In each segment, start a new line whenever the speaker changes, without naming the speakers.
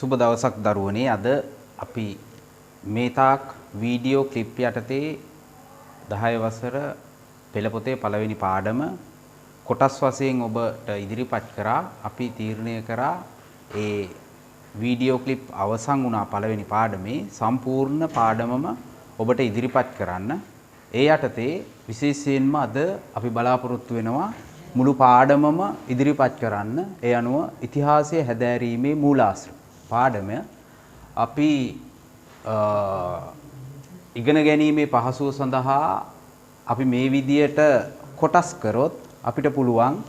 සුබ දවසක් දරුවනේ. අද අපි මේ තාක් වීඩියෝ ක්ලිප් යටතේ 10 වසර පෙළ පොතේ පළවෙනි පාඩම කොටස් වශයෙන් ඔබට ඉදිරිපත් කරා. අපි තීරණය කරා ඒ වීඩියෝ ක්ලිප් අවසන් වුණා පළවෙනි පාඩමේ සම්පූර්ණ පාඩමම ඔබට ඉදිරිපත් කරන්න. ඒ යටතේ විශේෂයෙන්ම අද අපි බලාපොරොත්තු වෙනවා මුළු පාඩමම ඉදිරිපත් කරන්න. ඒ අනුව ඉතිහාසය හැදෑරීමේ මූලාශ්‍ර පාඩමය අපි ඉගෙන ගැනීමේ පහසුව සඳහා අපි මේ විදියට කොටස් කරොත් අපිට පුළුවන්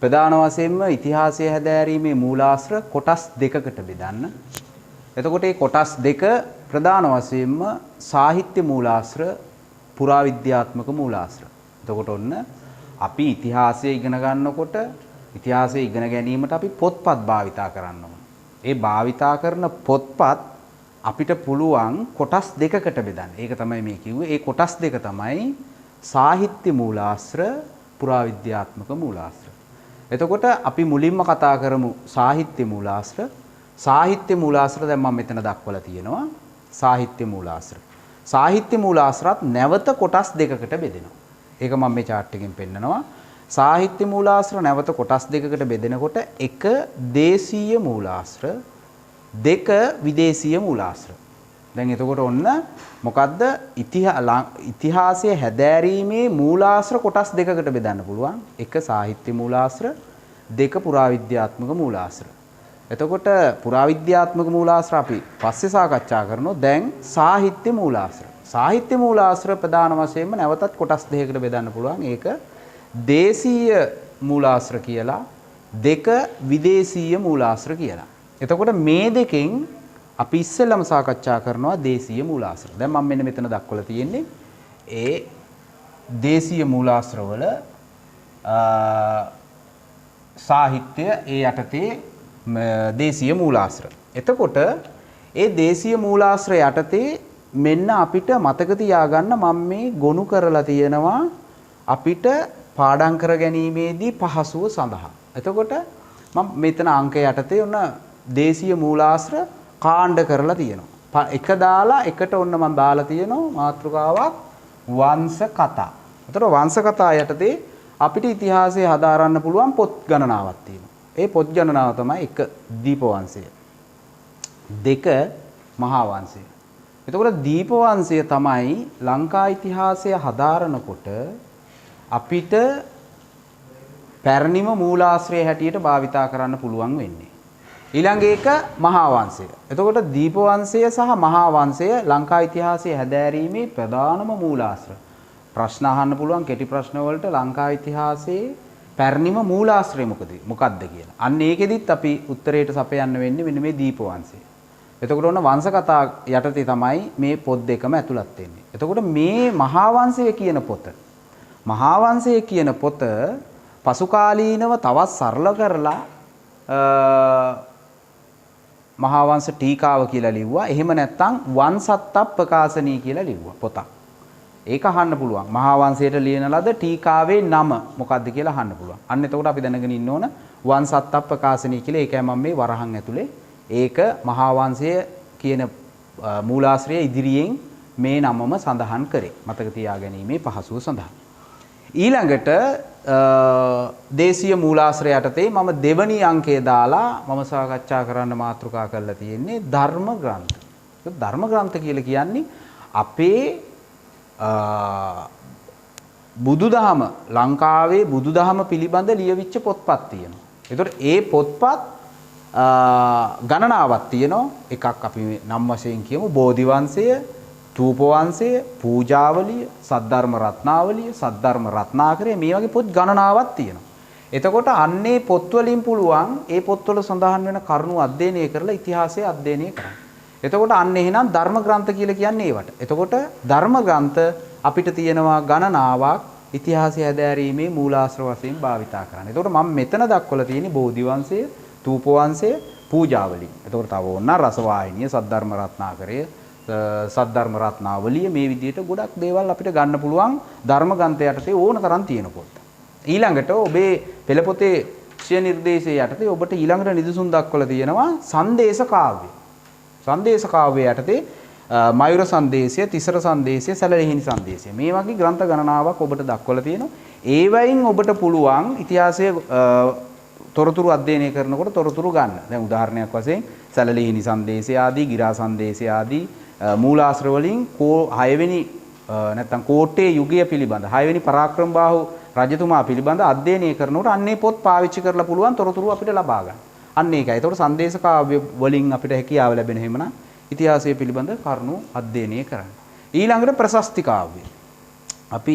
ප්‍රධාන වශයෙන්ම ඉතිහාසය හැදෑරීමේ මූලාශ්‍ර කොටස් දෙකකට බෙදන්න. එතකොට මේ කොටස් දෙක ප්‍රධාන වශයෙන්ම සාහිත්‍ය මූලාශ්‍ර, පුරාවිද්‍යාත්මක මූලාශ්‍ර. එතකොට ඔන්න අපි ඉතිහාසය ඉගෙන ගන්නකොට ඉතිහාසය ඉගෙන ගැනීමට අපි පොත්පත් භාවිතා කරන්න ඕන. ඒ භාවිතා කරන පොත්පත් අපිට පුළුවන් කොටස් දෙකකට බෙදන්න. ඒක තමයි මේ කිව්වේ. ඒ කොටස් දෙක තමයි සාහිත්‍ය මූලාශ්‍ර, පුරාවිද්‍යාත්මක මූලාශ්‍ර. එතකොට අපි මුලින්ම කතා කරමු සාහිත්‍ය මූලාශ්‍ර. සාහිත්‍ය මූලාශ්‍ර දැන් මම මෙතන දක්වලා තියෙනවා. සාහිත්‍ය මූලාශ්‍ර. සාහිත්‍ය මූලාශ්‍රත් නැවත කොටස් දෙකකට බෙදෙනවා. ඒක මම මේ chart එකෙන් පෙන්නනවා. සාහිත්‍ය මූලාශ්‍ර නැවත කොටස් දෙකකට බෙදෙනකොට එක දේශීය මූලාශ්‍ර, දෙක විදේශීය මූලාශ්‍ර. දැන් එතකොට ඔන්න මොකද්ද ඉතිහාසය හැදෑරීමේ මූලාශ්‍ර කොටස් දෙකකට බෙදන්න පුළුවන්. එක සාහිත්‍ය මූලාශ්‍ර, දෙක පුරාවිද්‍යාත්මක මූලාශ්‍ර. එතකොට පුරාවිද්‍යාත්මක මූලාශ්‍ර අපි පස්සේ සාකච්ඡා කරනවා. දැන් සාහිත්‍ය මූලාශ්‍ර. සාහිත්‍ය මූලාශ්‍ර ප්‍රධාන වශයෙන්ම නැවතත් කොටස් දෙකකට බෙදන්න පුළුවන්. ඒක දේශීය මූලාශ්‍ර කියලා, දෙක විදේශීය මූලාශ්‍ර කියලා. එතකොට මේ දෙකෙන් අපි ඉස්සෙල්ලම සාකච්ඡා කරනවා දේශීය මූලාශ්‍ර. දැන් මම මෙන්න මෙතන දක්වලා තියෙන්නේ ඒ දේශීය මූලාශ්‍රවල සාහිත්‍ය ඒ යටතේ දේශීය මූලාශ්‍ර. එතකොට ඒ දේශීය මූලාශ්‍ර යටතේ මෙන්න අපිට මතක තියාගන්න මම මේ ගොනු කරලා තියෙනවා අපිට පාඩම් කර ගැනීමේදී පහසුව සඳහා. එතකොට මම මෙතන අංක යටතේ ඔන්න දේශීය මූලාශ්‍ර කාණ්ඩ කරලා තියෙනවා. එක දාලා එකට ඔන්න මම දාලා තියෙනවා මාතෘකාවක් වංශ කතා. එතකොට වංශ කතා යටතේ අපිට ඉතිහාසය හදාරන්න පුළුවන් පොත් ගණනාවක් තියෙනවා. ඒ පොත් ගණනාව තමයි එක දීපවංශය, දෙක මහා වංශය. එතකොට දීපවංශය තමයි ලංකා ඉතිහාසය හදාරනකොට අපිට පැරණිම මූලාශ්‍රය හැටියට භාවිතා කරන්න පුළුවන් වෙන්නේ. ඊළඟ එක මහා වංශය. එතකොට දීපවංශය සහ මහා වංශය ලංකා ඉතිහාසය හැදෑරීමේ ප්‍රධානම මූලාශ්‍ර. ප්‍රශ්න අහන්න පුළුවන් කෙටි ප්‍රශ්න වලට ලංකා ඉතිහාසයේ පැරණිම මූලාශ්‍රය මොකක්ද කියලා. අන්න ඒකෙදිත් අපි උත්තරයට සපයන්න වෙන්නේ මෙන්න මේ දීපවංශය. එතකොට ඔන්න වංශ කතා යටතේ තමයි මේ පොත් දෙකම ඇතුළත් වෙන්නේ. එතකොට මේ මහා වංශය කියන පොත පසු කාලීනව තවත් සරල කරලා මහා වංශ ටීකාව කියලා ලිව්වා. එහෙම නැත්නම් වංශත්තප්පකාසනී කියලා ලිව්වා පොතක්. ඒක අහන්න පුළුවන්. මහා වංශයට ලියන ලද ටීකාවේ නම මොකක්ද කියලා අහන්න පුළුවන්. අන්න එතකොට අපි දැනගෙන ඉන්න ඕන වංශත්තප්පකාසනී කියලා. ඒකයි මම මේ වරහන් ඇතුලේ ඒක මහා වංශය කියන මූලාශ්‍රය ඉදිරියෙන් මේ නමම සඳහන් කරේ. මතක තියාගැනීමේ පහසුව සඳහා. ඊළඟට දේශීය මූලාශ්‍රය යටතේ මම දෙවනි අංකය දාලා මම සාකච්ඡා කරන්න මාතෘකා කරලා තියෙන්නේ ධර්ම ග්‍රන්ථ. ධර්ම ග්‍රන්ථ කියලා කියන්නේ අපේ බුදුදහම ලංකාවේ බුදුදහම පිළිබඳ ලියවිච්ච පොත්පත් තියෙනවා. ඒතකොට ඒ පොත්පත් ගණනාවක් තියෙනවා. එකක් අපි නම් වශයෙන් කියමු බෝධි වංශය, තූප වංශය, පූජාවලිය, සද්ධර්ම රත්නාවලිය, සද්ධර්ම රත්නාකරය මේ වගේ පොත් ගණනාවක් තියෙනවා. එතකොට අන්නේ පොත් වලින් පුළුවන් ඒ පොත්වල සඳහන් වෙන කරුණු අධ්‍යයනය කරලා ඉතිහාසය අධ්‍යයනය කරන්න. එතකොට අන්න එහෙනම් ධර්ම ග්‍රන්ථ කියලා කියන්නේ ඒවට. එතකොට ධර්ම ග්‍රන්ථ අපිට තියෙනවා ගණනාවක් ඉතිහාසය හැදෑරීමේ මූලාශ්‍ර වශයෙන් භාවිතා කරන්න. එතකොට මම මෙතන දක්වලා තියෙන්නේ බෝධි වංශය, තූප වංශය, පූජාවලිය. එතකොට තව ඕන රසවාහිනිය, සද්ධර්ම රත්නාකරය, සද්ධර්ම රත්නාවලිය මේ විදිහට ගොඩක් දේවල් අපිට ගන්න පුළුවන් ධර්ම ග්‍රන්ථ යටතේ ඕන තරම් තියෙන පොත්. ඊළඟට ඔබේ පෙළ පොතේ ශිෂ්‍ය නිර්දේශයේ යටතේ ඔබට ඊළඟට නිදසුන් දක්වලා තියෙනවා සංදේශ කාව්‍ය. සංදේශ කාව්‍ය යටතේ මයුර සංදේශය, තිසර සංදේශය, සැලලිහිණි සංදේශය. මේ වගේ ග්‍රන්ථ ගණනාවක් ඔබට දක්වලා තියෙනවා. ඒ වයින් ඔබට පුළුවන් ඉතිහාසයේ තොරතුරු අධ්‍යයනය කරනකොට තොරතුරු ගන්න. දැන් උදාහරණයක් වශයෙන් සැලලිහිණි සංදේශය ආදී, ගිරා සංදේශය ආදී මූලාශ්‍ර වලින් 6 වෙනි නැත්නම් කෝට්ටේ යුගය පිළිබඳ 6 වෙනි පරාක්‍රමබාහු රජතුමා පිළිබඳ අධ්‍යයනය කරනකොට අන්නේ පොත් පාවිච්චි කරලා පුළුවන් තොරතුරු අපිට ලබා ගන්න. අන්න ඒකයි. ඒතකොට සංදේශ කාව්‍ය වලින් අපිට හැකියාව ලැබෙන හැමනම් ඉතිහාසය පිළිබඳ කරුණු අධ්‍යයනය කරන්න. ඊළඟට ප්‍රශස්ති කාව්‍ය. අපි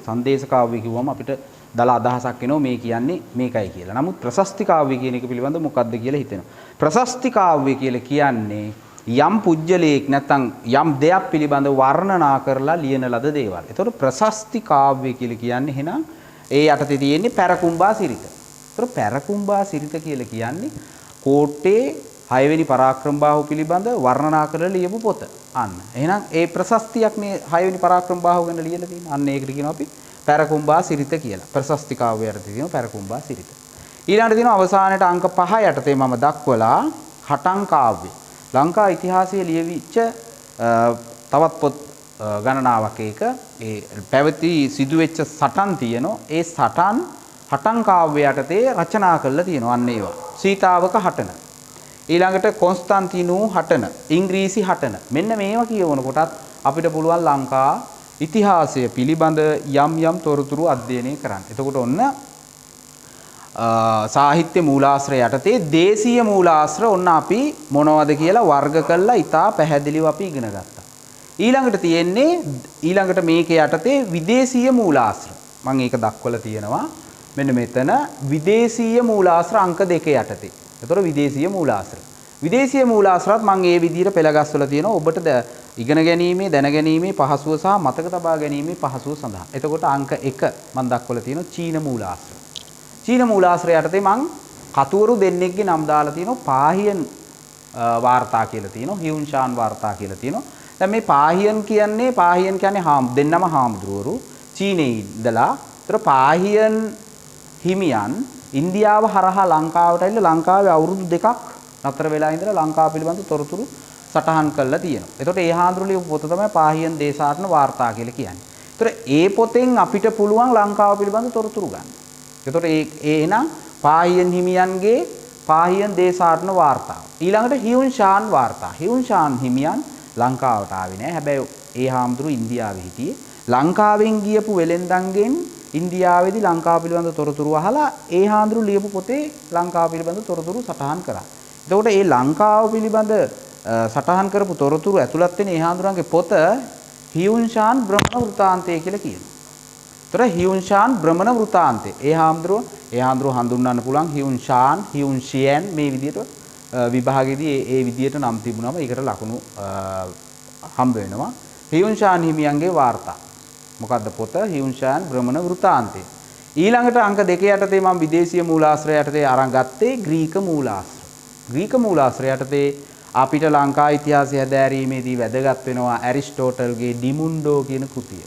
සංදේශ කාව්‍ය කිව්වම අපිට දල අදහසක් එනවා මේ කියන්නේ මේකයි කියලා. නමුත් ප්‍රශස්ති කාව්‍ය කියන එක පිළිබඳ මොකක්ද කියලා හිතෙනවා. ප්‍රශස්ති කාව්‍ය කියලා කියන්නේ යම් පුජ්‍යලයක් නැත්නම් යම් දෙයක් පිළිබඳ වර්ණනා කරලා ලියන ලද දේවල්. ඒතකොට ප්‍රශස්ති කාව්‍ය කියලා කියන්නේ එහෙනම් ඒ යටතේ තියෙන්නේ පැරකුම්බා සිරිත. ඒතකොට පැරකුම්බා සිරිත කියලා කියන්නේ කෝට්ටේ 6 වෙනි පරාක්‍රමබාහු පිළිබඳ වර්ණනා කරලා ලියපු පොත. අන්න. එහෙනම් ඒ ප්‍රශස්තියක් මේ 6 වෙනි පරාක්‍රමබාහු ගැන ලියලා තියෙනවා. අන්න ඒකට කියනවා අපි පැරකුම්බා සිරිත කියලා. ප්‍රශස්ති කාව්‍ය යටතේ තියෙනවා පැරකුම්බා සිරිත. ඊළඟට තියෙනවා අවසානයේට අංක 5 යටතේ මම දක්වලා හටන් කාව්‍ය. ලංකා ඉතිහාසයේ ලියවිච්ච තවත් පොත් ගණනාවක් ඒක ඒ පැවති සිදුවෙච්ච සටන් තියෙනවා. ඒ සටන් හටන් කාව්‍ය යටතේ රචනා කරලා තියෙනවා. අන්න ඒවා. සීතාවක හටන. ඊළඟට කොන්ස්ටන්ටිනු හටන, ඉංග්‍රීසි හටන. මෙන්න මේවා කියවන කොටත් අපිට පුළුවන් ලංකා ඉතිහාසය පිළිබඳ යම් යම් තොරතුරු අධ්‍යයනය කරන්න. එතකොට ඔන්න සාහිත්‍ය මූලාශ්‍රය යටතේ දේශීය මූලාශ්‍ර ඔන්න අපි මොනවද කියලා වර්ග කළා ඉතා පැහැදිලිව අපි ඉගෙන ගත්තා. ඊළඟට තියෙන්නේ ඊළඟට මේකේ යටතේ විදේශීය මූලාශ්‍ර. මම ඒක දක්වලා තියෙනවා. මෙන්න මෙතන විදේශීය මූලාශ්‍ර අංක 2 යටතේ. ඒතර විදේශීය මූලාශ්‍ර. විදේශීය මූලාශ්‍රත් මම ඒ විදිහට පෙළගස්වලා තියෙනවා. ඔබට ඉගෙන ගැනීමේ, දැන ගැනීමේ පහසුව සහ මතක තබා ගැනීමේ පහසුව සඳහා. එතකොට අංක 1 මම දක්වලා තියෙනවා චීන මූලාශ්‍ර. චීන මූලාශ්‍රය යටතේ මම කතුවරු දෙන්නෙක්ගේ නම් දාලා තියෙනවා. පාහියන් වාර්තා කියලා තියෙනවා. හියුන්ෂාන් වාර්තා කියලා තියෙනවා. දැන් මේ පාහියන් කියන්නේ දෙන්නම හාමුදුරුවරු චීනයේ ඉඳලා. ඒතර පාහියන් හිමියන් ඉන්දියාව හරහා ලංකාවට ඇවිල්ලා ලංකාවේ අවුරුදු 2ක් නතර වෙලා ඉඳලා ලංකාව පිළිබඳ තොරතුරු සටහන් කරලා තියෙනවා. එතකොට ඒ හාමුදුරුවෝ පොත තමයි පාහියන් දේශාටන වාර්තා කියලා කියන්නේ. ඒතර ඒ පොතෙන් අපිට පුළුවන් ලංකාව පිළිබඳ තොරතුරු ගන්න. එතකොට ඒ එහෙනම් පාහියන් හිමියන්ගේ පාහියන් දේශාටන වාර්තාව. ඊළඟට හියුන්ෂාන් වාර්තා. හියුන්ෂාන් හිමියන් ලංකාවට ආවේ නෑ. හැබැයි ඒ හාමුදුරුවෝ ඉන්දියාවේ හිටියේ. ලංකාවෙන් ගියපු වෙලෙන්දන්ගෙන් ඉන්දියාවේදී ලංකාව පිළිබඳ තොරතුරු අහලා ඒ හාමුදුරුවෝ ලියපු පොතේ ලංකාව පිළිබඳ තොරතුරු සටහන් කරා. එතකොට මේ ලංකාව පිළිබඳ සටහන් කරපු තොරතුරු ඇතුළත් වෙන ඒ හාමුදුරුවන්ගේ පොත හියුන්ෂාන් බ්‍රහ්මණ වෘතාන්තය කියලා කියනවා. ඒතර හියුන්ෂාන් බ්‍රහ්මණ වෘතාන්තය. ඒ හාමුදුරුවෝ හඳුන්වන්න පුළුවන් හියුන්ෂාන්, හියුන්ෂියන් මේ විදිහට විභාගෙදී ඒ විදිහට නම් තිබුණාම ඒකට ලකුණු හම්බ වෙනවා. හියුන්ෂාන් හිමියන්ගේ වාර්තා. මොකද්ද පොත? හියුන්ෂාන් බ්‍රහ්මණ වෘතාන්තය. ඊළඟට අංක 2 යටතේ මම විදේශීය මූලාශ්‍රය යටතේ අරන් ගත්තේ ග්‍රීක මූලාශ්‍ර. ග්‍රීක මූලාශ්‍රය යටතේ අපිට ලංකා ඉතිහාසය හැදෑරීමේදී වැදගත් වෙනවා ඇරිස්ටෝටල්ගේ ඩිමුන්ඩෝ කියන කෘතිය.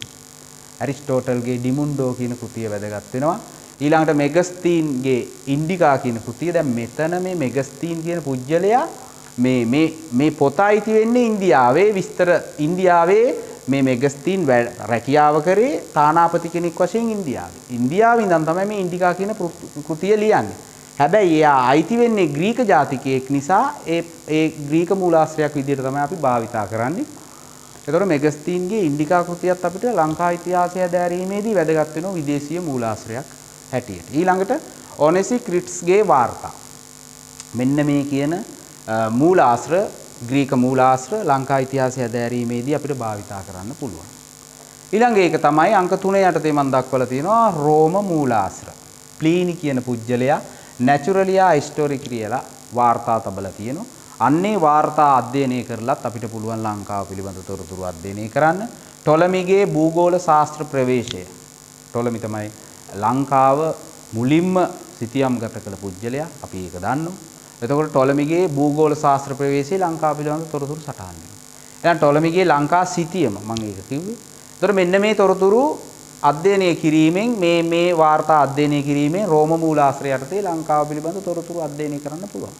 ඇරිස්ටෝටල්ගේ ඩිමුන්ඩෝ කියන කෘතිය වැදගත් වෙනවා. ඊළඟට මෙගස්තීන්ගේ ඉන්ඩිකා කියන කෘතිය. දැන් මෙතන මේ මෙගස්තීන් කියන පුජ්‍යලයා මේ පොත අයිති වෙන්නේ ඉන්දියාවේ. විස්තර ඉන්දියාවේ මේ මෙගස්තීන් රැකියාව කරේ තානාපති කෙනෙක් වශයෙන් ඉන්දියාවේ. ඉන්දියාවේ ඉඳන් තමයි මේ ඉන්ඩිකා කියන කෘතිය ලියන්නේ. හැබැයි එයා අයිති වෙන්නේ ග්‍රීක ජාතිකයෙක් නිසා ඒ ග්‍රීක මූලාශ්‍රයක් විදිහට තමයි අපි භාවිතා කරන්නේ. ඒතකොට මෙගස්තීන්ගේ ඉන්ඩිකා කෘතියත් අපිට ලංකා ඉතිහාසය හැදෑරීමේදී වැදගත් වෙන විදේශීය මූලාශ්‍රයක් හැටියට. ඊළඟට ඔනෙසි ක්‍රිට්ස්ගේ වාර්තා. මෙන්න මේ කියන මූලාශ්‍ර ග්‍රීක මූලාශ්‍ර ලංකා ඉතිහාසය හැදෑරීමේදී අපිට භාවිතා කරන්න පුළුවන්. ඊළඟ එක තමයි අංක 3 යටතේ මම දක්වලා තියෙනවා රෝම මූලාශ්‍ර. ප්ලීනි කියන පුජ්‍යලයා නැචරලියා හිස්ටෝරි කියලා වාර්තා තබලා තියෙනවා. අන්නේ වාර්තා අධ්‍යයනය කරලත් අපිට පුළුවන් ලංකාව පිළිබඳ තොරතුරු අධ්‍යයනය කරන්න. ටොලමිගේ භූගෝල ශාස්ත්‍ර ප්‍රවේශය. ටොලමි තමයි ලංකාව මුලින්ම සිතියම් ගත කළ පුජ්‍යලයා. අපි ඒක දන්නවා. එතකොට ටොලමිගේ භූගෝල ශාස්ත්‍ර ප්‍රවේශයේ ලංකාව පිළිබඳ තොරතුරු සටහන් වෙනවා. එහෙනම් ටොලමිගේ ලංකා සිතියම මම ඒක කිව්වේ. එතකොට මෙන්න මේ තොරතුරු අධ්‍යයනය කිරීමෙන් මේ වාර්තා අධ්‍යයනය කිරීමෙන් රෝම මූලාශ්‍රය යටතේ ලංකාව පිළිබඳ තොරතුරු අධ්‍යයනය කරන්න පුළුවන්.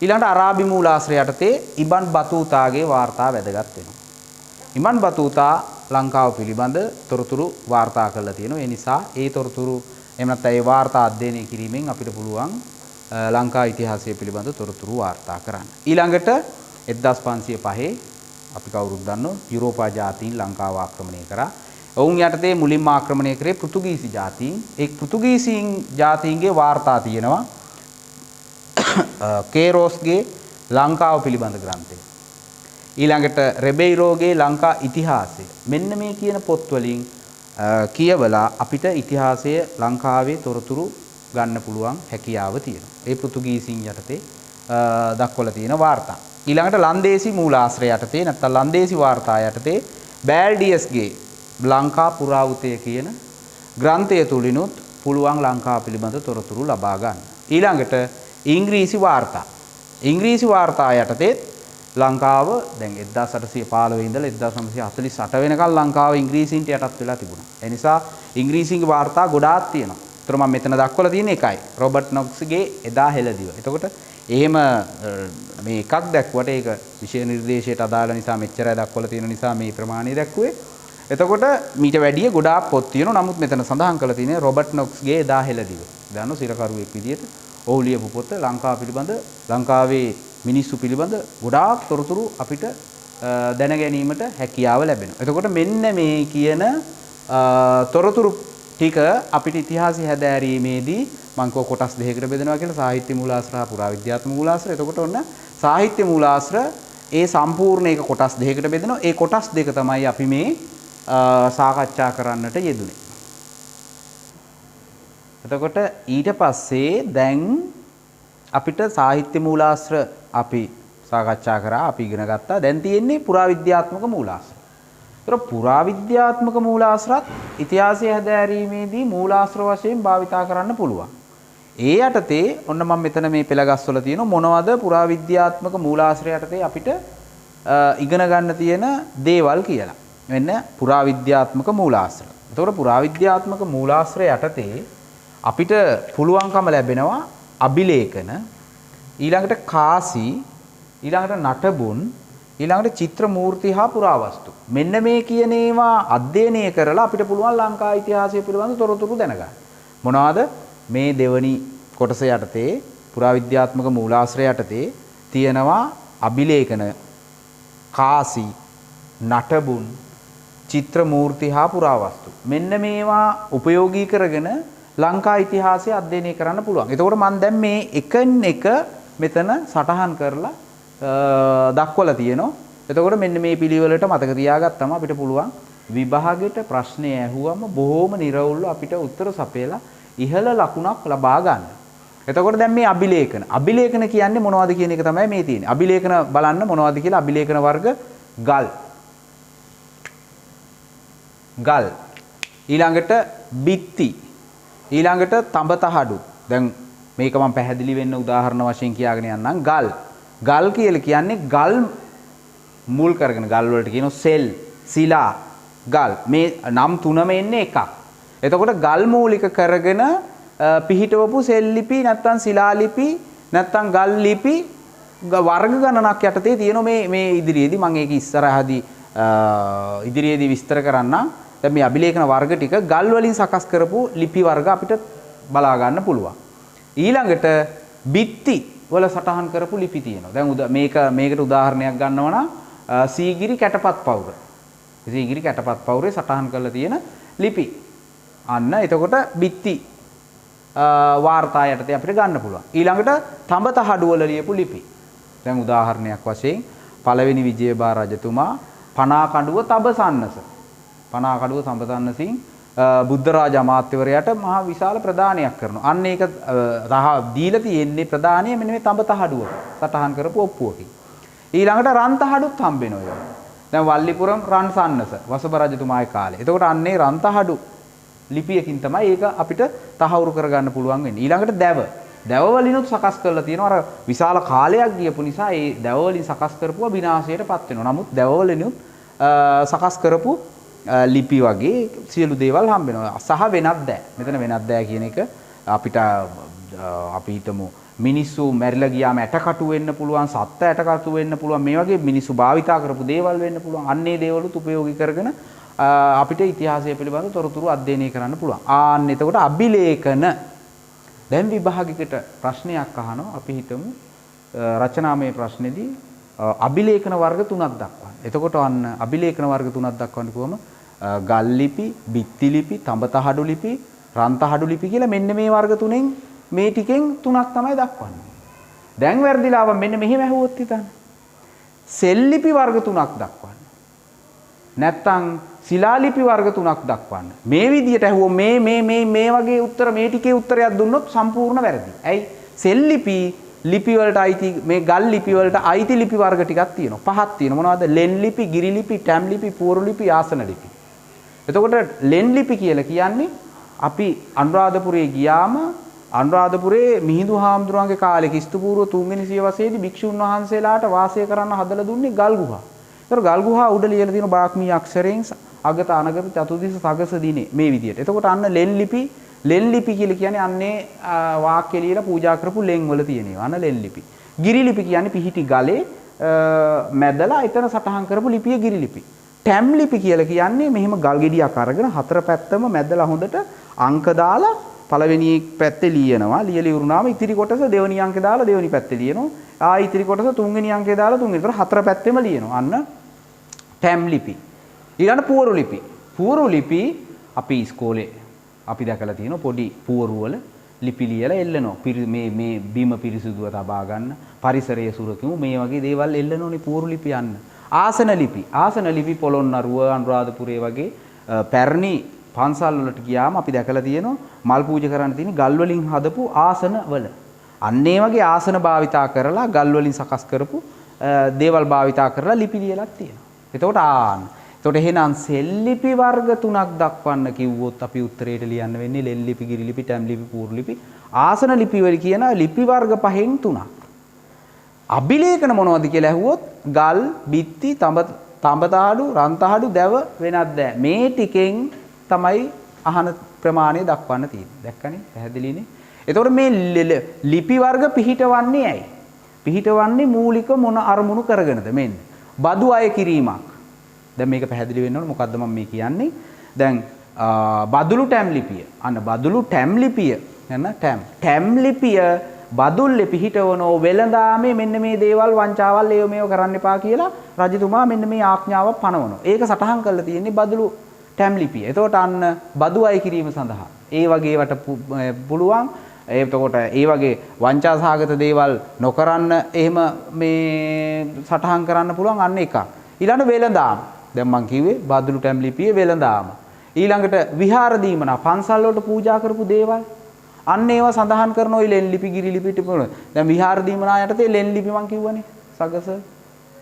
ඊළඟට අරාබි මූලාශ්‍රය යටතේ ඉබන් බතූතාගේ වාර්තා වැදගත් වෙනවා. ඉබන් බතූතා ලංකාව පිළිබඳ තොරතුරු වාර්තා කරලා තියෙනවා. ඒ නිසා ඒ තොරතුරු එහෙම නැත්නම් ඒ වාර්තා අධ්‍යයනය කිරීමෙන් අපිට පුළුවන් ලංකා ඉතිහාසය පිළිබඳ තොරතුරු වාර්තා කරන්න. ඊළඟට 1505 අපි කවුරුත් දන්නෝ යුරෝපා ජාතීන් ලංකාව ආක්‍රමණය කරා. ඔවුන් යටතේ මුලින්ම ආක්‍රමණය කරේ පෘතුගීසි ජාතීන්. ඒ පෘතුගීසීන් ජාතීන්ගේ වාර්තා තියෙනවා කේරෝස්ගේ ලංකාව පිළිබඳ ග්‍රන්ථය. ඊළඟට රෙබෙයිරෝගේ ලංකා ඉතිහාසය. මෙන්න මේ කියන පොත්වලින් කියවලා අපිට ඉතිහාසය ලංකාවේ තොරතුරු ගන්න පුළුවන් හැකියාව තියෙනවා. ඒ පෘතුගීසීන් යටතේ දක්වලා තියෙන වාර්තා. ඊළඟට ලන්දේසි මූලාශ්‍රය යටතේ නැත්නම් ලන්දේසි වාර්තා යටතේ බෑල්ඩියස්ගේ ලංකා පුරාවෘතය කියන ග්‍රන්ථය තුලිනුත් පුළුවන් ලංකාව පිළිබඳ තොරතුරු ලබා ගන්න. ඊළඟට ඉංග්‍රීසි වාර්තා. ඉංග්‍රීසි වාර්තා යටතේ ලංකාව දැන් 1815 ඉඳලා 1948 වෙනකල් ලංකාව ඉංග්‍රීසීන්ට යටත් වෙලා තිබුණා. ඒ නිසා ඉංග්‍රීසීන්ගේ වාර්තා ගොඩාක් තියෙනවා. ඒතර මම මෙතන දක්වලා තියෙන එකයි රොබර්ට් නොක්ස්ගේ එදා හෙළදිව. එතකොට එහෙම මේ එකක් දැක්වට ඒක විෂය නිර්දේශයට අදාළ නිසා මෙච්චරයි දක්වලා තියෙන නිසා මේ ප්‍රමාණය දැක්කුවේ. එතකොට මීට වැඩිය ගොඩාක් පොත් තියෙනවා. නමුත් මෙතන සඳහන් කරලා තියෙන්නේ රොබර්ට් නොක්ස්ගේ එදා හෙළදිව. දන්නෝ සිරකරුවෙක් විදියට ඔහු ලියපු පොත ලංකාව පිළිබඳ ලංකාවේ මිනිස්සු පිළිබඳ ගොඩාක් තොරතුරු අපිට දැන ගැනීමට හැකියාව ලැබෙනවා. එතකොට මෙන්න මේ කියන තොරතුරු ටික අපිට ඉතිහාසය හැදෑරීමේදී මම කොටස් දෙකකට බෙදනවා කියලා සාහිත්‍ය මූලාශ්‍ර හා පුරාවිද්‍යාත්මක මූලාශ්‍ර. එතකොට ඔන්න සාහිත්‍ය මූලාශ්‍ර ඒ සම්පූර්ණ එක කොටස් දෙකකට බෙදෙනවා. ඒ කොටස් දෙක තමයි අපි මේ සාකච්ඡා කරන්නට යෙදුනේ. එතකොට ඊට පස්සේ දැන් අපිට සාහිත්‍ය මූලාශ්‍ර අපි සාකච්ඡා කරා අපි ඉගෙන ගත්තා. දැන් තියෙන්නේ පුරාවිද්‍යාත්මක මූලාශ්‍ර. ඒතර පුරාවිද්‍යාත්මක මූලාශ්‍රත් ඉතිහාසය හැදෑරීමේදී මූලාශ්‍ර වශයෙන් භාවිතා කරන්න පුළුවන්. ඒ යටතේ ඔන්න මම මෙතන මේ පෙළ ගස්වල තියෙන මොනවද පුරාවිද්‍යාත්මක මූලාශ්‍රය යටතේ අපිට ඉගෙන ගන්න තියෙන දේවල් කියලා. මෙන්න පුරාවිද්‍යාත්මක මූලාශ්‍ර. එතකොට පුරාවිද්‍යාත්මක මූලාශ්‍රය යටතේ අපිට පුළුවන්කම ලැබෙනවා අභිලේඛන, ඊළඟට කාසි, ඊළඟට නටබුන්, ඊළඟට චිත්‍ර මූර්ති හා පුරාවස්තු. මෙන්න මේ කියන ඒවා අධ්‍යයනය කරලා අපිට පුළුවන් ලංකා ඉතිහාසය පිළිබඳ තොරතුරු දැනගන්න. මොනවාද? මේ දෙවනි කොටස යටතේ පුරාවිද්‍යාත්මක මූලාශ්‍රය යටතේ තියෙනවා අභිලේඛන, කාසි, නටබුන්, චිත්‍ර මූර්ති හා පුරාවස්තු. මෙන්න මේවා උපයෝගී කරගෙන ලංකා ඉතිහාසය අධ්‍යයනය කරන්න පුළුවන්. එතකොට මම දැන් මේ එකින් එක මෙතන සටහන් කරලා දක්වලා තියෙනවා. එතකොට මෙන්න මේ පිළිවෙලට මතක තියාගත්තම අපිට පුළුවන් විභාගෙට ප්‍රශ්නය ඇහුවම බොහොම නිර්වුල්ව අපිට උත්තර සපයලා ඉහළ ලකුණක් ලබා ගන්න. එතකොට දැන් මේ අභිලේඛන. අභිලේඛන කියන්නේ මොනවද කියන එක තමයි මේ තියෙන්නේ. අභිලේඛන බලන්න මොනවද කියලා. අභිලේඛන වර්ග ගල්. ගල්. ඊළඟට බිත්ති. ඊළඟට තඹ තහඩු. දැන් මේක මම පැහැදිලි වෙන්න උදාහරණ වශයෙන් කියාගෙන යන්නම්. ගල්. ගල් කියලා කියන්නේ ගල් මුල් කරගෙන ගල් වලට කියනවා සෙල්, සිලා, ගල්. මේ නම් තුනම එන්නේ එකක්. එතකොට ගල් මූලික කරගෙන පිහිටවපු සෙල් ලිපි නැත්නම් සිලා ලිපි නැත්නම් ගල් ලිපි වර්ග ගණනක් යටතේ තියෙන මේ ඉදිරියේදී මම ඒක ඉස්සරහදී ඉදිරියේදී විස්තර කරන්නම්. දැන් මේ අභිලේඛන වර්ග ටික ගල් වලින් සකස් කරපු ලිපි වර්ග අපිට බලා ගන්න පුළුවන්. ඊළඟට බිත්ති වල සටහන් කරපු ලිපි තියෙනවා. දැන් මේකට උදාහරණයක් ගන්නවා නම් සීගිරි කැටපත් පවුර. සීගිරි කැටපත් පවුරේ සටහන් කරලා තියෙන ලිපි. අන්න එතකොට බිත්ති වාර්තා යටතේ අපිට ගන්න පුළුවන්. ඊළඟට තඹ තහඩු වල ලියපු ලිපි. දැන් උදාහරණයක් වශයෙන් පළවෙනි විජයබා රජතුමා පනාකඩුව තඹසන්නස. පනාකඩුව තඹසන්නසින් බුද්ධ රාජ අමාත්‍යවරයාට මහා විශාල ප්‍රදානයක් කරනවා. අන්න ඒක දීලා තියෙන්නේ ප්‍රදානය මෙන්න මේ තඹ තහඩුව සටහන් කරපු ඔප්පුවකින්. ඊළඟට රන් තහඩුත් හම්බෙනවා. දැන් වල්ලිපුරම් රන් සන්නස වසභ රජතුමාගේ කාලේ. එතකොට අන්නේ රන් තහඩු ලිපියකින් තමයි ඒක අපිට තහවුරු කරගන්න පුළුවන් වෙන්නේ. ඊළඟට දැව. දැව වලිනුත් සකස් කරලා තියෙනවා. අර විශාල කාලයක් ගියපු නිසා ඒ දැව වලින් සකස් කරපුවා විනාශයටපත් වෙනවා. නමුත් දැව වලිනුත් සකස් කරපු ලිපි වගේ සියලු දේවල් හම්බ වෙනවා. සහ වෙනත් දෑ. මෙතන වෙනත් දෑ කියන එක අපිට අපි හිතමු මිනිස්සු මැරිලා ගියාම ඇටකටු වෙන්න පුළුවන්, සත්ත්ව ඇටකටු වෙන්න පුළුවන්. මේ වගේ මිනිස්සු භාවිතා කරපු දේවල් වෙන්න පුළුවන්. අන්නේ දේවලුත් උපයෝගී කරගෙන අපිට ඉතිහාසය පිළිබඳව තොරතුරු අධ්‍යයනය කරන්න පුළුවන්. ආන්න එතකොට අභිලේඛන. දැන් විභාගයකට ප්‍රශ්නයක් අහනවා. අපි හිතමු රචනාමය ප්‍රශ්නේදී අභිලේඛන වර්ග 3ක් දක්වන්න. එතකොට අන්න අභිලේඛන වර්ග 3ක් දක්වන්න කොහොම ගල් ලිපි, බිත්ති ලිපි, තඹතහඩු ලිපි, රන්තහඩු ලිපි කියලා මෙන්න මේ වර්ග තුනෙන් මේ ටිකෙන් 3ක් තමයි දක්වන්නේ. දැන් වැරදිලා ආව මෙන්න මෙහෙම ඇහුවොත් හිතන්න. සෙල් ලිපි වර්ග 3ක් දක්වන්න. නැත්තම් ශිලා ලිපි වර්ග 3ක් දක්වන්න. මේ විදිහට ඇහුවොත් මේ වගේ උත්තර මේ ටිකේ උත්තරයක් දුන්නොත් සම්පූර්ණ වැරදි. ඇයි? සෙල් ලිපි වලට අයිති මේ ගල් ලිපි වලට අයිති ලිපි වර්ග ටිකක් තියෙනවා. පහක් තියෙනවා. මොනවද? ලෙන් ලිපි, ගිරි ලිපි, ටැම් ලිපි, පුවරු ලිපි, ආසන ලිපි. එතකොට ලෙන් ලිපි කියලා කියන්නේ අපි අනුරාධපුරේ ගියාම අනුරාධපුරේ මිහිඳු හාමුදුරුවන්ගේ කාලේ ක්‍රිස්තු පූර්ව 3 වෙනි සියවසේදී භික්ෂුන් වහන්සේලාට වාසය කරන්න හදලා දුන්නේ ගල් ගුහා. ඒතර ගල් ගුහා උඩ ලියලා තියෙන බ්‍රාහ්මී අක්ෂරයෙන් අගත අනගත චතුදිස සගස දිනේ මේ විදියට. එතකොට අන්න ලෙන් ලිපි කියලා කියන්නේ අන්නේ වාක්‍ය ලියලා පූජා කරපු ලෙන් වල තියෙනවා. අන්න ලෙන් ලිපි. ගිරි ලිපි කියන්නේ පිහිටි ගලේ මැදලා එතන සටහන් කරපු ලිපිය ගිරි ලිපි. ටැම් ලිපි කියලා කියන්නේ මෙහෙම ගල් ගෙඩියක් අරගෙන හතර පැත්තම මැදලා හොඳට අංක දාලා පළවෙනි පැත්තේ ලියනවා. ලියලා ඉවරුනාම ඉතිරි කොටස දෙවෙනි අංකේ දාලා දෙවෙනි පැත්තේ ලියනවා. ඉතිරි කොටස තුන්වෙනි අංකේ දාලා තුන්වෙනි. ඒතර හතර පැත්තෙම ලියනවා. අන්න ටැම් ලිපි. ඊළඟ පුවරු ලිපි. පුවරු ලිපි අපි ඉස්කෝලේ අපි දැකලා තියෙනවා පොඩි පුවරු වල ලිපි ලියලා එල්ලනවා. මේ බිම පිරිසුදුව තබා ගන්න, පරිසරයේ සුරකිමු මේ වගේ දේවල් එල්ලනෝනේ පුවරු ලිපි යන්න. ආසන ලිපි පොළොන්නරුව අනුරාධපුරේ වගේ පැරණි පන්සල් වලට ගියාම අපි දැකලා තියෙනවා මල් පූජා කරන්න තියෙන ගල් වලින් හදපු ආසන වල. අන්න ඒ වගේ ආසන භාවිතා කරලා ගල් වලින් සකස් කරපු දේවල් භාවිතා කරලා ලිපි ලියලා තියෙනවා. එතකොට එහෙනම් සෙල් ලිපි වර්ග 3ක් දක්වන්න කිව්වොත් අපි උත්තරේට ලියන්න වෙන්නේ ලෙන් ලිපි, ගිරි ලිපි, ටැම් ලිපි, පුවරු ලිපි. ආසන ලිපි වල කියන ලිපි වර්ග 5න් 3ක්. අභිලේඛන මොනවද කියලා ඇහුවොත් ගල්, බිත්ති, තඹතහඩු, රන්තහඩු, දැව වෙනත් දෑ. මේ ටිකෙන් තමයි අහන ප්‍රමාණය දක්වන්න තියෙන්නේ. දැක්කනේ? පැහැදිලිනේ? එතකොට මේ ලිපි වර්ග පිහිටවන්නේ ඇයි? පිහිටවන්නේ මූලික මොන අරමුණු කරගෙනද? මෙන්න. බදු අය කිරීමක්. දැන් මේක පැහැදිලි වෙන්න ඕන මොකද්ද මම මේ කියන්නේ? දැන් බදුලු ටැම් ලිපිය. අන්න බදුලු ටැම් ලිපිය. නේද? ටැම් ලිපිය බදුල්ලේ පිහිටවනෝ වෙළඳාමේ මෙන්න මේ දේවල් වංචාවල් ඒව මේව කරන්න එපා කියලා රජතුමා මෙන්න මේ ආඥාවක් පනවනවා. ඒක සටහන් කරලා තියෙන්නේ බදුලු ටැම් ලිපිය. එතකොට අන්න බදු අය කිරීම සඳහා ඒ වගේ වට පුළුවන්. එතකොට ඒ වගේ වංචා සහගත දේවල් නොකරන්න එහෙම මේ සටහන් කරන්න පුළුවන් අන්න එකක්. ඊළඟ වෙළඳාම. දැන් මම කිව්වේ බදුලු ටැම් ලිපියේ වෙළඳාම. ඊළඟට විහාර දීමනා පන්සල් වලට පූජා කරපු දේවල් අන්න ඒවා සඳහන් කරන ඔය ලෙන් ලිපි, ගිරි ලිපි ටික. දැන් විහාර දීමනා යටතේ ලෙන් ලිපි මම කිව්වනේ. සගස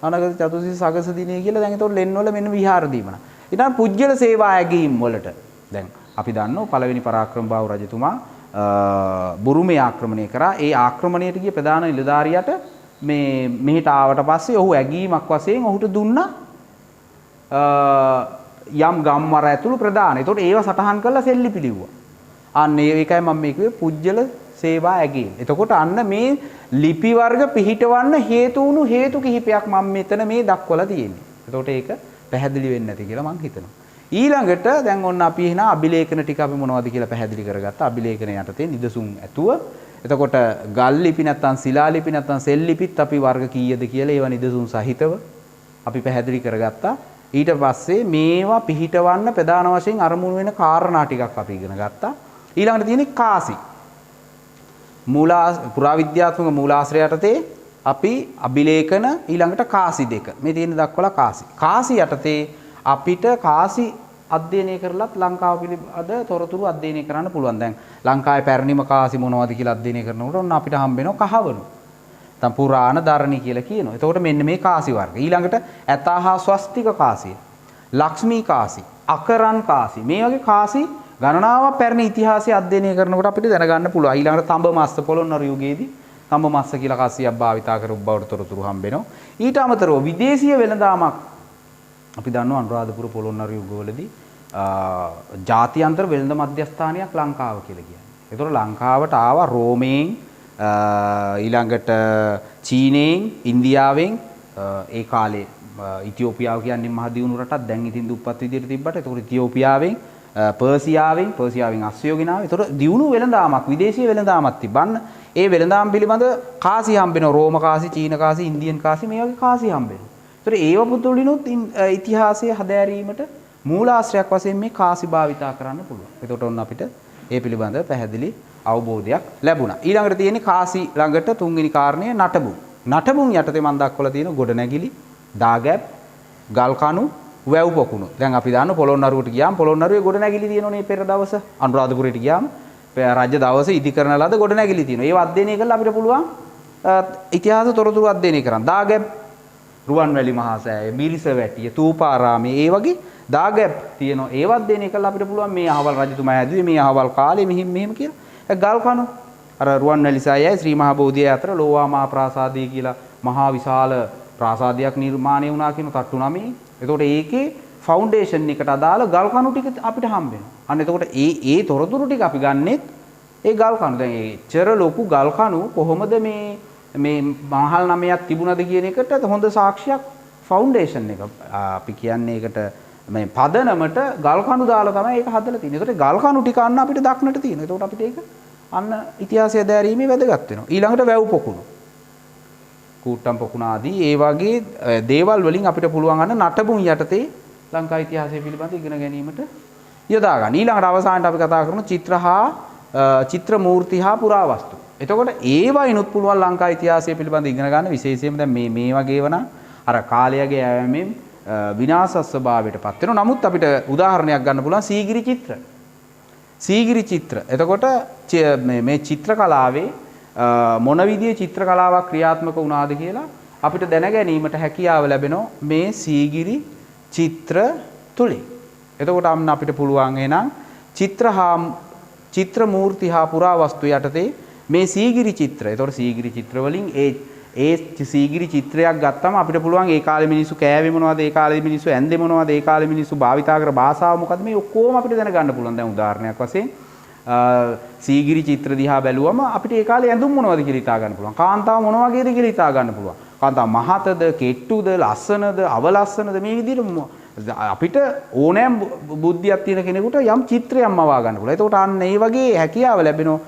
අනගත චතුසිස සගස දිනේ කියලා. දැන් ඒතකොට ලෙන් වල මෙන්න විහාර දීමනා. ඊට පුජ්‍යල සේවා ඇගීම් වලට දැන් අපි දන්නවා පළවෙනි පරාක්‍රමබාහු රජතුමා බුරුමේ ආක්‍රමණය කරා. ඒ ආක්‍රමණයට ගිය ප්‍රධාන නිලධාරියට මේ මෙහෙට ආවට පස්සේ ඔහු ඇගීමක් වශයෙන් ඔහුට දුන්නා යම් ගම්වර ඇතුළු ප්‍රධාන. ඒතකොට ඒව සටහන් කරලා සෙල්ලිපි ලිව්වා. අන්න ඒකයි මම මේ කිව්වේ පුජ්‍යල සේවා ඇගීම්. එතකොට අන්න මේ ලිපි වර්ග පිහිටවන්න හේතු වුණු හේතු කිහිපයක් මම මෙතන මේ දක්වලා තියෙන්නේ. එතකොට ඒක පැහැදිලි වෙන්නේ නැති කියලා මම හිතනවා. ඊළඟට දැන් ඔන්න අපි එහෙනම් අභිලේඛන ටික අපි මොනවද කියලා පැහැදිලි කරගත්තා. අභිලේඛන යටතේ නිදසුන් ඇතුව. එතකොට ගල් ලිපි නැත්නම් ශිලා ලිපි නැත්නම් සෙල් ලිපිත් අපි වර්ග කීයද කියලා ඒවා නිදසුන් සහිතව අපි පැහැදිලි කරගත්තා. ඊට පස්සේ මේවා පිහිටවන්න ප්‍රධාන වශයෙන් අරමුණු වෙන කාරණා ටිකක් අපි ඉගෙන ගත්තා. ඊළඟට තියෙන්නේ කාසි. පුරාවිද්‍යාත්මක මූලාශ්‍රය යටතේ අපි අභිලේඛන ඊළඟට කාසි දෙක. මේ තියෙන දක්වලා කාසි. කාසි යටතේ අපිට කාසි අධ්‍යයනය කරලත් ලංකාව පිළිබඳ තොරතුරු අධ්‍යයනය කරන්න පුළුවන්. දැන් ලංකාවේ පැරණිම කාසි මොනවද කියලා අධ්‍යයනය කරනකොට ඔන්න අපිට හම්බ වෙනවා කහවණු. නැත්නම් පුරාණ ධරණි කියලා කියනවා. එතකොට මෙන්න මේ කාසි වර්ග. ඊළඟට ඇතාහා ස්වස්තික කාසිය, ලක්ෂ්මී කාසි, අකරන් කාසි. මේ වගේ කාසි ගණනාවක් පැරණි ඉතිහාසය අධ්‍යයනය කරනකොට අපිට දැනගන්න පුළුවන්. ඊළඟට තඹ මස්ස පොළොන්නරු යුගයේදී තඹ මස්ස කියලා කාසියක් භාවිතා කරපු බවට තොරතුරු හම්බ වෙනවා. ඊට අමතරව විදේශීය වෙළඳාමක් අපි දන්නවා අනුරාධපුර පොළොන්නරු යුගවලදී ජාත්‍යන්තර වෙළඳ මධ්‍යස්ථානයක් ලංකාව කියලා කියන්නේ. ඒතකොට ලංකාවට ආවා රෝමයෙන් ඊළඟට චීනයෙන් ඉන්දියාවෙන් ඒ කාලේ ඉතියෝපියාව කියන්නේ මහ දියුණු රටක්. දැන් ඉතින් දුප්පත් විදියට තිබ්බට ඒතකොට ඉතියෝපියාවෙන් පර්සියාවෙන් අස්සයෝගෙන ආවා. ඒතකොට දියුණු වෙළඳාමක් විදේශීය වෙළඳාමක් තිබ්බන්න. ඒ වෙළඳාම් පිළිබඳ කාසි හම්බෙනවා. රෝම කාසි, චීන කාසි, ඉන්දියන් කාසි මේ වගේ කාසි හම්බෙනවා. ඒතකොට ඒව පුතුලිනුත් ඉතිහාසයේ හදාරීමට මූලාශ්‍රයක් වශයෙන් මේ කාසි භාවිතා කරන්න පුළුවන්. ඒකට ඔන්න අපිට ඒ පිළිබඳව පැහැදිලි අවබෝධයක් ලැබුණා. ඊළඟට තියෙන්නේ කාසි ළඟට තුන්වෙනි කාරණය නටබුන්. නටබුන් යටතේ මම දක්වලා තියෙන ගොඩනැගිලි, දාගැබ්, ගල් කණු, වැව් පොකුණු. දැන් අපි දාන්න පොළොන්නරුවට ගියාම පොළොන්නරුවේ ගොඩනැගිලි තියෙනෝනේ පෙර දවස. අනුරාධපුරයට ගියාම රාජ්‍ය දවසේ ඉදි කරන ලද ගොඩනැගිලි තියෙනවා. ඒව අධ්‍යයනය කරලා අපිට පුළුවන් ඉතිහාස තොරතුරු අධ්‍යයනය කරන්න. දාගැබ්, රුවන්වැලි මහා සෑය, මිරිසවැටිය, තූපාරාමයේ ඒ වගේ දාගැබ් තියෙනවා. ඒව අධ්‍යයනය කරලා අපිට පුළුවන් මේ අහවල් රජතුමා හැදුවේ මේ අහවල් කාලේ මෙහෙම කියලා. ගල් කණු අර රුවන්වැලි සෑයයි ශ්‍රී මහා බෝධිය අතර ලෝවා මහා ප්‍රාසාදය කියලා මහා විශාල ප්‍රාසාදයක් නිර්මාණය වුණා කියන තට්ටු නමේ. එතකොට ඒකේ ෆවුන්ඩේෂන් එකට අදාළ ගල් කණු ටික අපිට හම්බ වෙනවා. අන්න එතකොට ඒ තොරතුරු ටික අපි ගන්නෙත් ඒ ගල් කණු. දැන් ඒ චර ලොකු ගල් කණු කොහොමද මේ මහල් නමයක් තිබුණද කියන එකට හොඳ සාක්ෂියක් ෆවුන්ඩේෂන් එක. අපි කියන්නේ ඒකට මේ පදනමට ගල් කණු දාලා තමයි ඒක හදලා තියෙන්නේ. ඒකට ගල් කණු ටික අන්න අපිට දක්නට තියෙනවා. ඒකට අපිට ඒක අන්න ඉතිහාසය දැරීමේ වැදගත් වෙනවා. ඊළඟට වැව් පොකුණු. කූට්ටම් පොකුණ ආදී ඒ වගේ දේවල් වලින් අපිට පුළුවන් අන්න නටබුන් යටතේ ලංකා ඉතිහාසය පිළිබඳ ඉගෙන ගැනීමට යොදා ගන්න. ඊළඟට අවසානට අපි කතා කරමු චිත්‍ර මූර්ති හා පුරාවස්තු. එතකොට ඒවයිනුත් පුළුවන් ලංකා ඉතිහාසය පිළිබඳ ඉගෙන ගන්න. විශේෂයෙන්ම දැන් මේ වගේ වන අර කාලයගේ යෑමෙන් විනාශ ස්වභාවයට පත් වෙනවා. නමුත් අපිට උදාහරණයක් ගන්න පුළුවන් සීගිරි චිත්‍ර. එතකොට මේ චිත්‍ර කලාවේ මොන විදිහේ චිත්‍ර කලාවක් ක්‍රියාත්මක වුණාද කියලා අපිට දැන ගැනීමට හැකියාව ලැබෙනවා මේ සීගිරි චිත්‍ර තුලින්. එතකොට අපිට පුළුවන් එනං චිත්‍ර මූර්ති හා පුරාවස්තු යටතේ මේ සීගිරි චිත්‍ර. එතකොට සීගිරි චිත්‍ර වලින් ඒ සීගිරි චිත්‍රයක් ගත්තම අපිට පුළුවන් ඒ කාලේ මිනිස්සු කෑවේ මොනවද, ඒ කාලේ මිනිස්සු ඇන්දේ මොනවද, ඒ කාලේ මිනිස්සු භාවිතා කර භාෂාව මොකද්ද, මේ ඔක්කොම අපිට දැනගන්න පුළුවන්. දැන් උදාහරණයක් වශයෙන් සීගිරි චිත්‍ර දිහා බැලුවම අපිට ඒ කාලේ ඇඳුම් මොනවද කියලා හිතා ගන්න පුළුවන්. කාන්තාව මොන වගේද කියලා හිතා ගන්න පුළුවන්. කාන්තාව මහතද, කෙට්ටුද, ලස්සනද, අවලස්සනද, මේ විදිහට අපිට ඕනෑම බුද්ධියක් තියෙන කෙනෙකුට යම් චිත්‍රයක් මවා ගන්න පුළුවන්. එතකොට අන්න ඒ වගේ හැකියාව ලැබෙනවා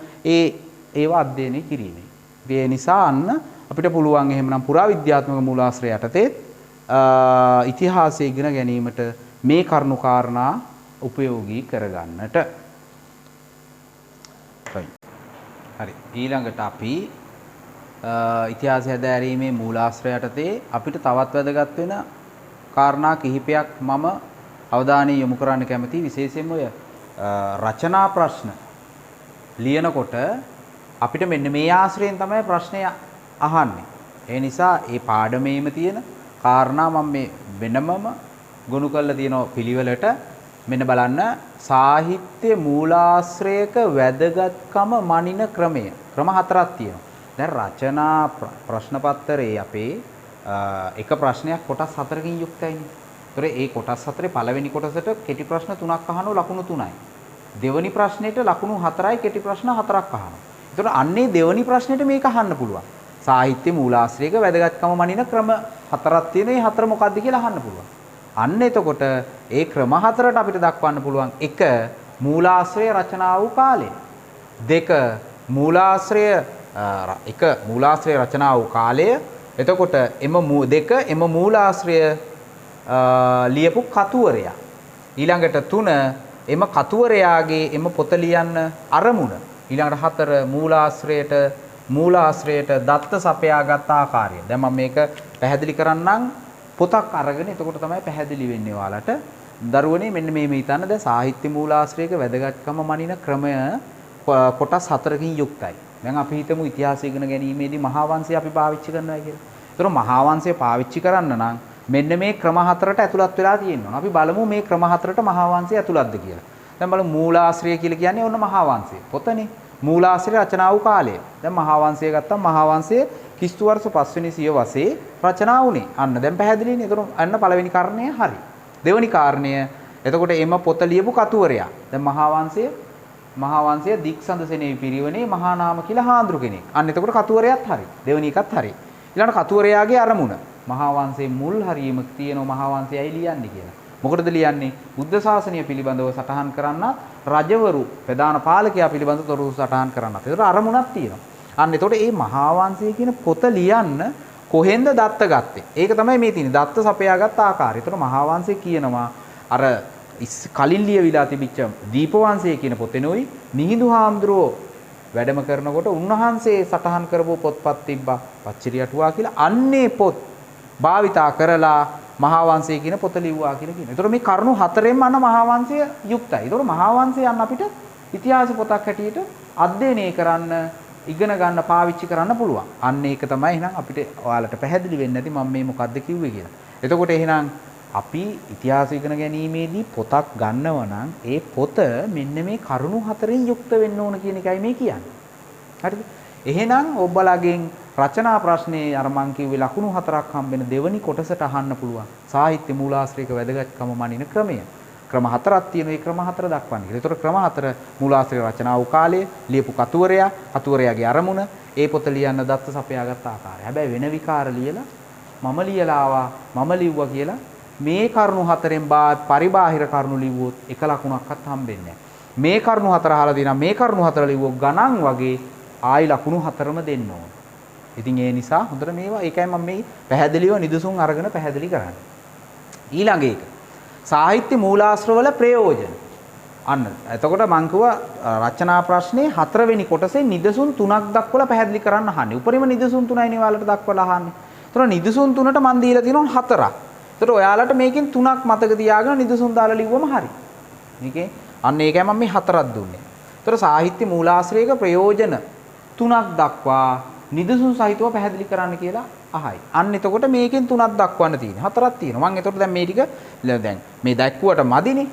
ඒවා අධ්‍යයනය කිරීමේ. ඒ නිසා අන්න අපිට පුළුවන් එහෙමනම් පුරාවිද්‍යාත්මක මූලාශ්‍රය යටතේ ඉතිහාසය ඉගෙන ගැනීමට මේ කරුණු කාරණා උපයෝගී කරගන්නට. හරි. ඊළඟට අපි ඉතිහාසය හැදෑරීමේ මූලාශ්‍රය යටතේ අපිට තවත් වැදගත් වෙන කාරණා කිහිපයක් මම අවධානය යොමු කරන්න කැමතියි. විශේෂයෙන්ම ඔය රචනා ප්‍රශ්න ලියනකොට අපිට මෙන්න මේ ආශ්‍රයෙන් තමයි ප්‍රශ්නය අහන්නේ. ඒ නිසා ඒ පාඩමේම තියෙන කාරණා මම මේ වෙනමම ගොනු කරලා තියෙන පිළිවෙලට මෙන්න බලන්න. සාහිත්‍ය මූලාශ්‍රයක වැදගත්කම මනින ක්‍රම හතරක් තියෙනවා. දැන් රචනා ප්‍රශ්න පත්‍රයේ අපේ එක ප්‍රශ්නයක් කොටස් හතරකින් යුක්තයිනේ. ඒතර ඒ කොටස් හතරේ පළවෙනි කොටසට කෙටි ප්‍රශ්න 3ක් අහනවා, ලකුණු 3යි. දෙවෙනි ප්‍රශ්නෙට ලකුණු 4යි, කෙටි ප්‍රශ්න 4ක් අහනවා. ඒතර අන්නේ දෙවෙනි ප්‍රශ්නෙට මේක අහන්න පුළුවන්. සාහිත්‍ය මූලාශ්‍රයක වැදගත්කම මනින ක්‍රම හතරක් තියෙන. මේ හතර මොකක්ද කියලා අහන්න පුළුවන්. අන්න එතකොට ඒ ක්‍රම හතරට අපිට දක්වන්න පුළුවන්. 1. මූලාශ්‍රය රචනා වූ කාලය. 2. මූලාශ්‍රය රචනා වූ කාලය. එතකොට එම මූලාශ්‍රය ලියපු කතුවරයා. ඊළඟට 3. එම කතුවරයාගේ එම පොත ලියන්න අරමුණ. ඊළඟට 4. මූලාශ්‍රයට දත්ත සපයාගත් ආකාරය. දැන් මම මේක පැහැදිලි කරන්නම්. පොතක් අරගෙන එතකොට තමයි පැහැදිලි වෙන්නේ ඔයාලට. දරුවනේ මෙන්න මේ හිතන්න. දැන් සාහිත්‍ය මූලාශ්‍රයක වැදගත්කම මනින ක්‍රමය කොටස් 4කින් යුක්තයි. දැන් අපි හිතමු ඉතිහාසය ඉගෙන ගැනීමේදී මහා වංශය අපි පාවිච්චි කරනවා කියලා. ඒතර මහා වංශය පාවිච්චි කරන්න නම් මෙන්න මේ ක්‍රම හතරට ඇතුළත් වෙලා තියෙනවා. අපි බලමු මේ ක්‍රම හතරට මහා වංශය ඇතුළත්ද කියලා. දැන් බලමු මූලාශ්‍රය කියලා කියන්නේ ඔන්න මහා වංශය. පොතනේ. මූලාශ්‍රය රචනා වූ කාලය. දැන් මහා වංශය ගත්තම මහා වංශයේ කිස්තු වර්ෂ 5 වෙනි සියවසේ රචනා වුණේ. අන්න දැන් පැහැදිලිනේ. ඒතර අන්න පළවෙනි කාරණය හරි. දෙවෙනි කාරණය එතකොට එම පොත ලියපු කතුවරයා. දැන් මහා වංශය දික්සඳ සෙනෙවි පිරිවනේ මහා නාම කියලා හාමුදුරු කෙනෙක්. අන්න එතකොට කතුවරයාත් හරි. දෙවෙනි එකත් හරි. ඊළඟ කතුවරයාගේ අරමුණ මහා වංශයේ මුල් හරියම තියෙනවා මහා වංශයයි ලියන්නේ කියලා. මොකටද ලියන්නේ? බුද්ධ ශාසනය පිළිබඳව සටහන් කරන්න රජවරු ප්‍රධාන පාලකයා පිළිබඳව තොරතුරු සටහන් කරන්නත්. ඒතර අරමුණක් තියෙනවා. අන්න එතකොට මේ මහා වංශය කියන පොත ලියන්න කොහෙන්ද දත්ත ගත්තේ? ඒක තමයි මේ තියෙන්නේ. දත්ත සපයාගත් ආකාරය. ඒතර මහා වංශය කියනවා අර කලින් ලියවිලා තිබිච්ච දීප වංශය කියන පොතේනොයි මිහිඳු හාමුදුරුවෝ වැඩම කරනකොට උන්වහන්සේ සටහන් කරපු පොත්පත් තිබ්බා. පච්චිරි අටුවා කියලා. අන්නේ පොත් භාවිතා කරලා මහා වංශය කියන පොත ලිව්වා කියලා කියනවා. ඒතර මේ කරුණු හතරෙන්ම අන්න මහා වංශය යුක්තයි. ඒතර මහා වංශය යන්න අපිට ඉතිහාස පොතක් හැටියට අධ්‍යයනය කරන්න, ඉගෙන ගන්න, පාවිච්චි කරන්න පුළුවන්. අන්න ඒක තමයි එහෙනම් අපිට ඔයාලට පැහැදිලි වෙන්නේ නැති මම මේ මොකද්ද කිව්වේ කියලා. එතකොට එහෙනම් අපි ඉතිහාස ඉගෙන ගැනීමේදී පොතක් ගන්නව නම් ඒ පොත මෙන්න මේ කරුණු හතරෙන් යුක්ත වෙන්න ඕන කියන එකයි මේ කියන්නේ. හරිද? එහෙනම් ඔබලාගෙන් රචනා ප්‍රශ්නේ අර මං කිව්වේ ලකුණු හතරක් හම්බෙන දෙවනි කොටසට අහන්න පුළුවන්. සාහිත්‍ය මූලාශ්‍රයක වැදගත්කම මනින ක්‍රමය. ක්‍රම හතරක් තියෙනවා. ඒ ක්‍රම හතර දක්වන්නේ. ඒතර ක්‍රම හතර මූලාශ්‍රය රචනා වූ කාලය, ලියපු කතුවරයාගේ අරමුණ, ඒ පොත ලියන්න දත්ත සපයාගත් ආකාරය. හැබැයි වෙන විකාර ලියලා මම ලියලා ආවා, මම ලිව්වා කියලා මේ කරුණු හතරෙන් පරිබාහිර කරුණු ලිව්වොත් එක ලකුණක්වත් හම්බෙන්නේ නැහැ. මේ කරුණු හතර අහලා දිනා මේ කරුණු හතර ලිව්වොත් ගණන් වගේ ආයි ලකුණු හතරම දෙන්න ඕන. ඉතින් ඒ නිසා හොඳට මේවා ඒකයි මම මේ පැහැදිලිව නිදසුන් අරගෙන පැහැදිලි කරන්නේ. ඊළඟ එක සාහිත්‍ය මූලාශ්‍රවල ප්‍රයෝජන. අන්න එතකොට මම කිව්වා රචනා ප්‍රශ්නේ 4 වෙනි කොටසේ නිදසුන් 3ක් දක්වලා පැහැදිලි කරන්න අහන්නේ. උපරිම නිදසුන් 3යි ඔයාලට දක්වලා අහන්නේ. ඒතර නිදසුන් 3ට මම දීලා තියෙනවා 4ක්. ඒතර ඔයාලට මේකෙන් 3ක් මතක තියාගෙන නිදසුන් දාලා ලිව්වම හරි. මේකේ අන්න ඒකයි මම මේ 4ක් දුන්නේ. ඒතර සාහිත්‍ය මූලාශ්‍රයක ප්‍රයෝජන 3ක් දක්වා නිදසුන් සහිතව පැහැදිලි කරන්න කියලා අහයි. අන්න එතකොට මේකෙන් 3ක් දක්වන්න තියෙනවා. 4ක් තියෙනවා. මම එතකොට දැන් මේ ටික දැන් මේ දැක්කුවට මදිනේ.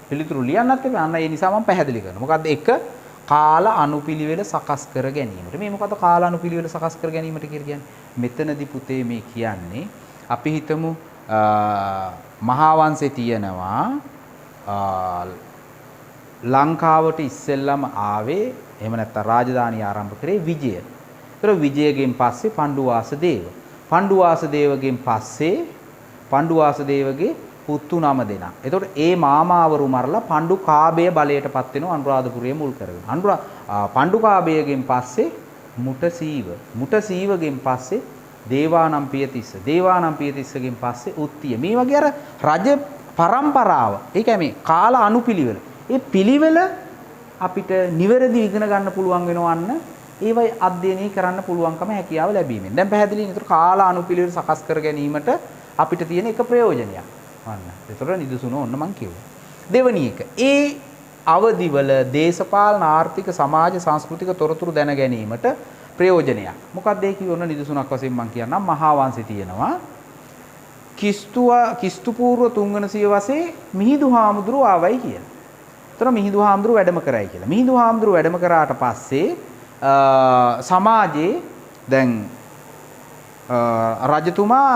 පිළිතුරු ලියන්නත් එපා. අන්න ඒ නිසා මම පැහැදිලි කරනවා. මොකද්ද? එක කාල අනුපිළිවෙල සකස් කර ගැනීමට. මේ මොකද්ද කාල අනුපිළිවෙල සකස් කර ගැනීමට කියලා කියන්නේ? මෙතනදී පුතේ මේ කියන්නේ අපි හිතමු මහා වංශේ තියෙනවා ලංකාවට ඉස්සෙල්ලම ආවේ එහෙම නැත්නම් රාජධානිය ආරම්භ කරේ විජය. ඒතර විජයගෙන් පස්සේ පණ්ඩුවාසදේව. පණ්ඩුවාසදේවගෙන් පස්සේ පණ්ඩුවාසදේවගේ පුතු 9 දෙනා. එතකොට ඒ මාමාවරු මරලා පණ්ඩුකාභය බලයටපත් වෙනවා අනුරාධපුරයේ මුල් කරගෙන. පණ්ඩුකාභයගෙන් පස්සේ මුටසීව. මුටසීවගෙන් පස්සේ දේවානම් පියතිස්ස. දේවානම් පියතිස්සගෙන් පස්සේ උත්තිය. මේ වගේ අර රජ පරම්පරාව. ඒ කියන්නේ මේ කාල අනුපිළිවෙල. ඒ පිළිවෙල අපිට නිවැරදිව ඉගෙන ගන්න පුළුවන් වෙනවන්න ඒවයි අධ්‍යයනය කරන්න පුළුවන්කම හැකියාව ලැබීමෙන්. දැන් පැහැදිලිනේ. ඒතර කාල අනුපිළිවෙල සකස් කර ගැනීමට අපිට තියෙන එක ප්‍රයෝජනයක්. අන්න. ඒතර නිදසුන ඔන්න මං කිව්වා. දෙවැනි එක. ඒ අවදිවල දේශපාලන ආර්ථික සමාජ සංස්කෘතික තොරතුරු දැන ගැනීමට ප්‍රයෝජනයක්. මොකක්ද ඒ කිව්ව ඔන්න නිදසුනක් වශයෙන් මං කියන්නම්. මහා වංශේ තියෙනවා කිස්තු පූර්ව 3 වන සියවසේ මිහිඳු හාමුදුරුවෝ ආවයි කියලා. ඒතර මිහිඳු හාමුදුරුවෝ වැඩම කරයි කියලා. මිහිඳු හාමුදුරුවෝ වැඩම කරාට පස්සේ සමාජයේ දැන් රජතුමා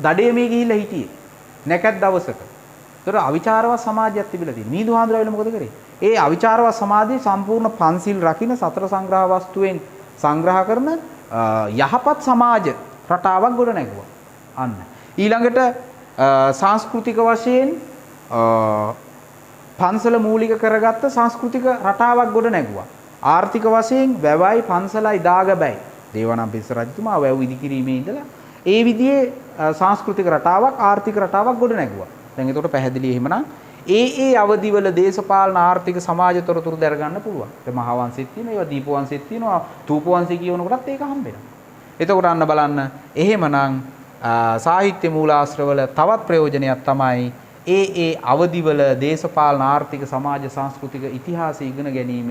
දඩේමේ ගිහිල්ලා හිටියේ නැකත් දවසක. ඒතර අවිචාරවත් සමාජයක් තිබිලා තියෙනවා. මිහිඳු හාමුදුරුවෝ මොකද කරේ? ඒ අවිචාරවත් සමාජයේ සම්පූර්ණ පන්සිල් රකින්න සතර සංග්‍රහ වස්තුවෙන් සංග්‍රහ කරන යහපත් සමාජ රටාවක් ගොඩ නැගුවා. අන්න. ඊළඟට සංස්කෘතික වශයෙන් පන්සල මූලික කරගත්ත සංස්කෘතික රටාවක් ගොඩ නැගුවා. ආර්ථික වශයෙන් වැවයි පන්සලයි දාගබයි. දේවානම්පියතිස්ස රජතුමා වැව් ඉදිකිරීමේ ඉඳලා ඒ විදිහේ සංස්කෘතික රටාවක් ආර්ථික රටාවක් ගොඩ නැගුවා. දැන් ඒකට පැහැදිලි එහෙමනම් ඒ අවදිවල දේශපාලන ආර්ථික සමාජ තොරතුරු දැර ගන්න පුළුවන්. ඒ මහා වංශෙත් තියෙනවා, ඒවා දීප වංශෙත් තියෙනවා, තූප වංශය කියනකොටත් ඒක හම්බෙනවා. එතකොට අන්න බලන්න එහෙමනම් සාහිත්‍ය මූලාශ්‍රවල තවත් ප්‍රයෝජනයක් තමයි ඒ අවදිවල දේශපාලන ආර්ථික සමාජ සංස්කෘතික ඉතිහාසය ඉගෙන ගැනීම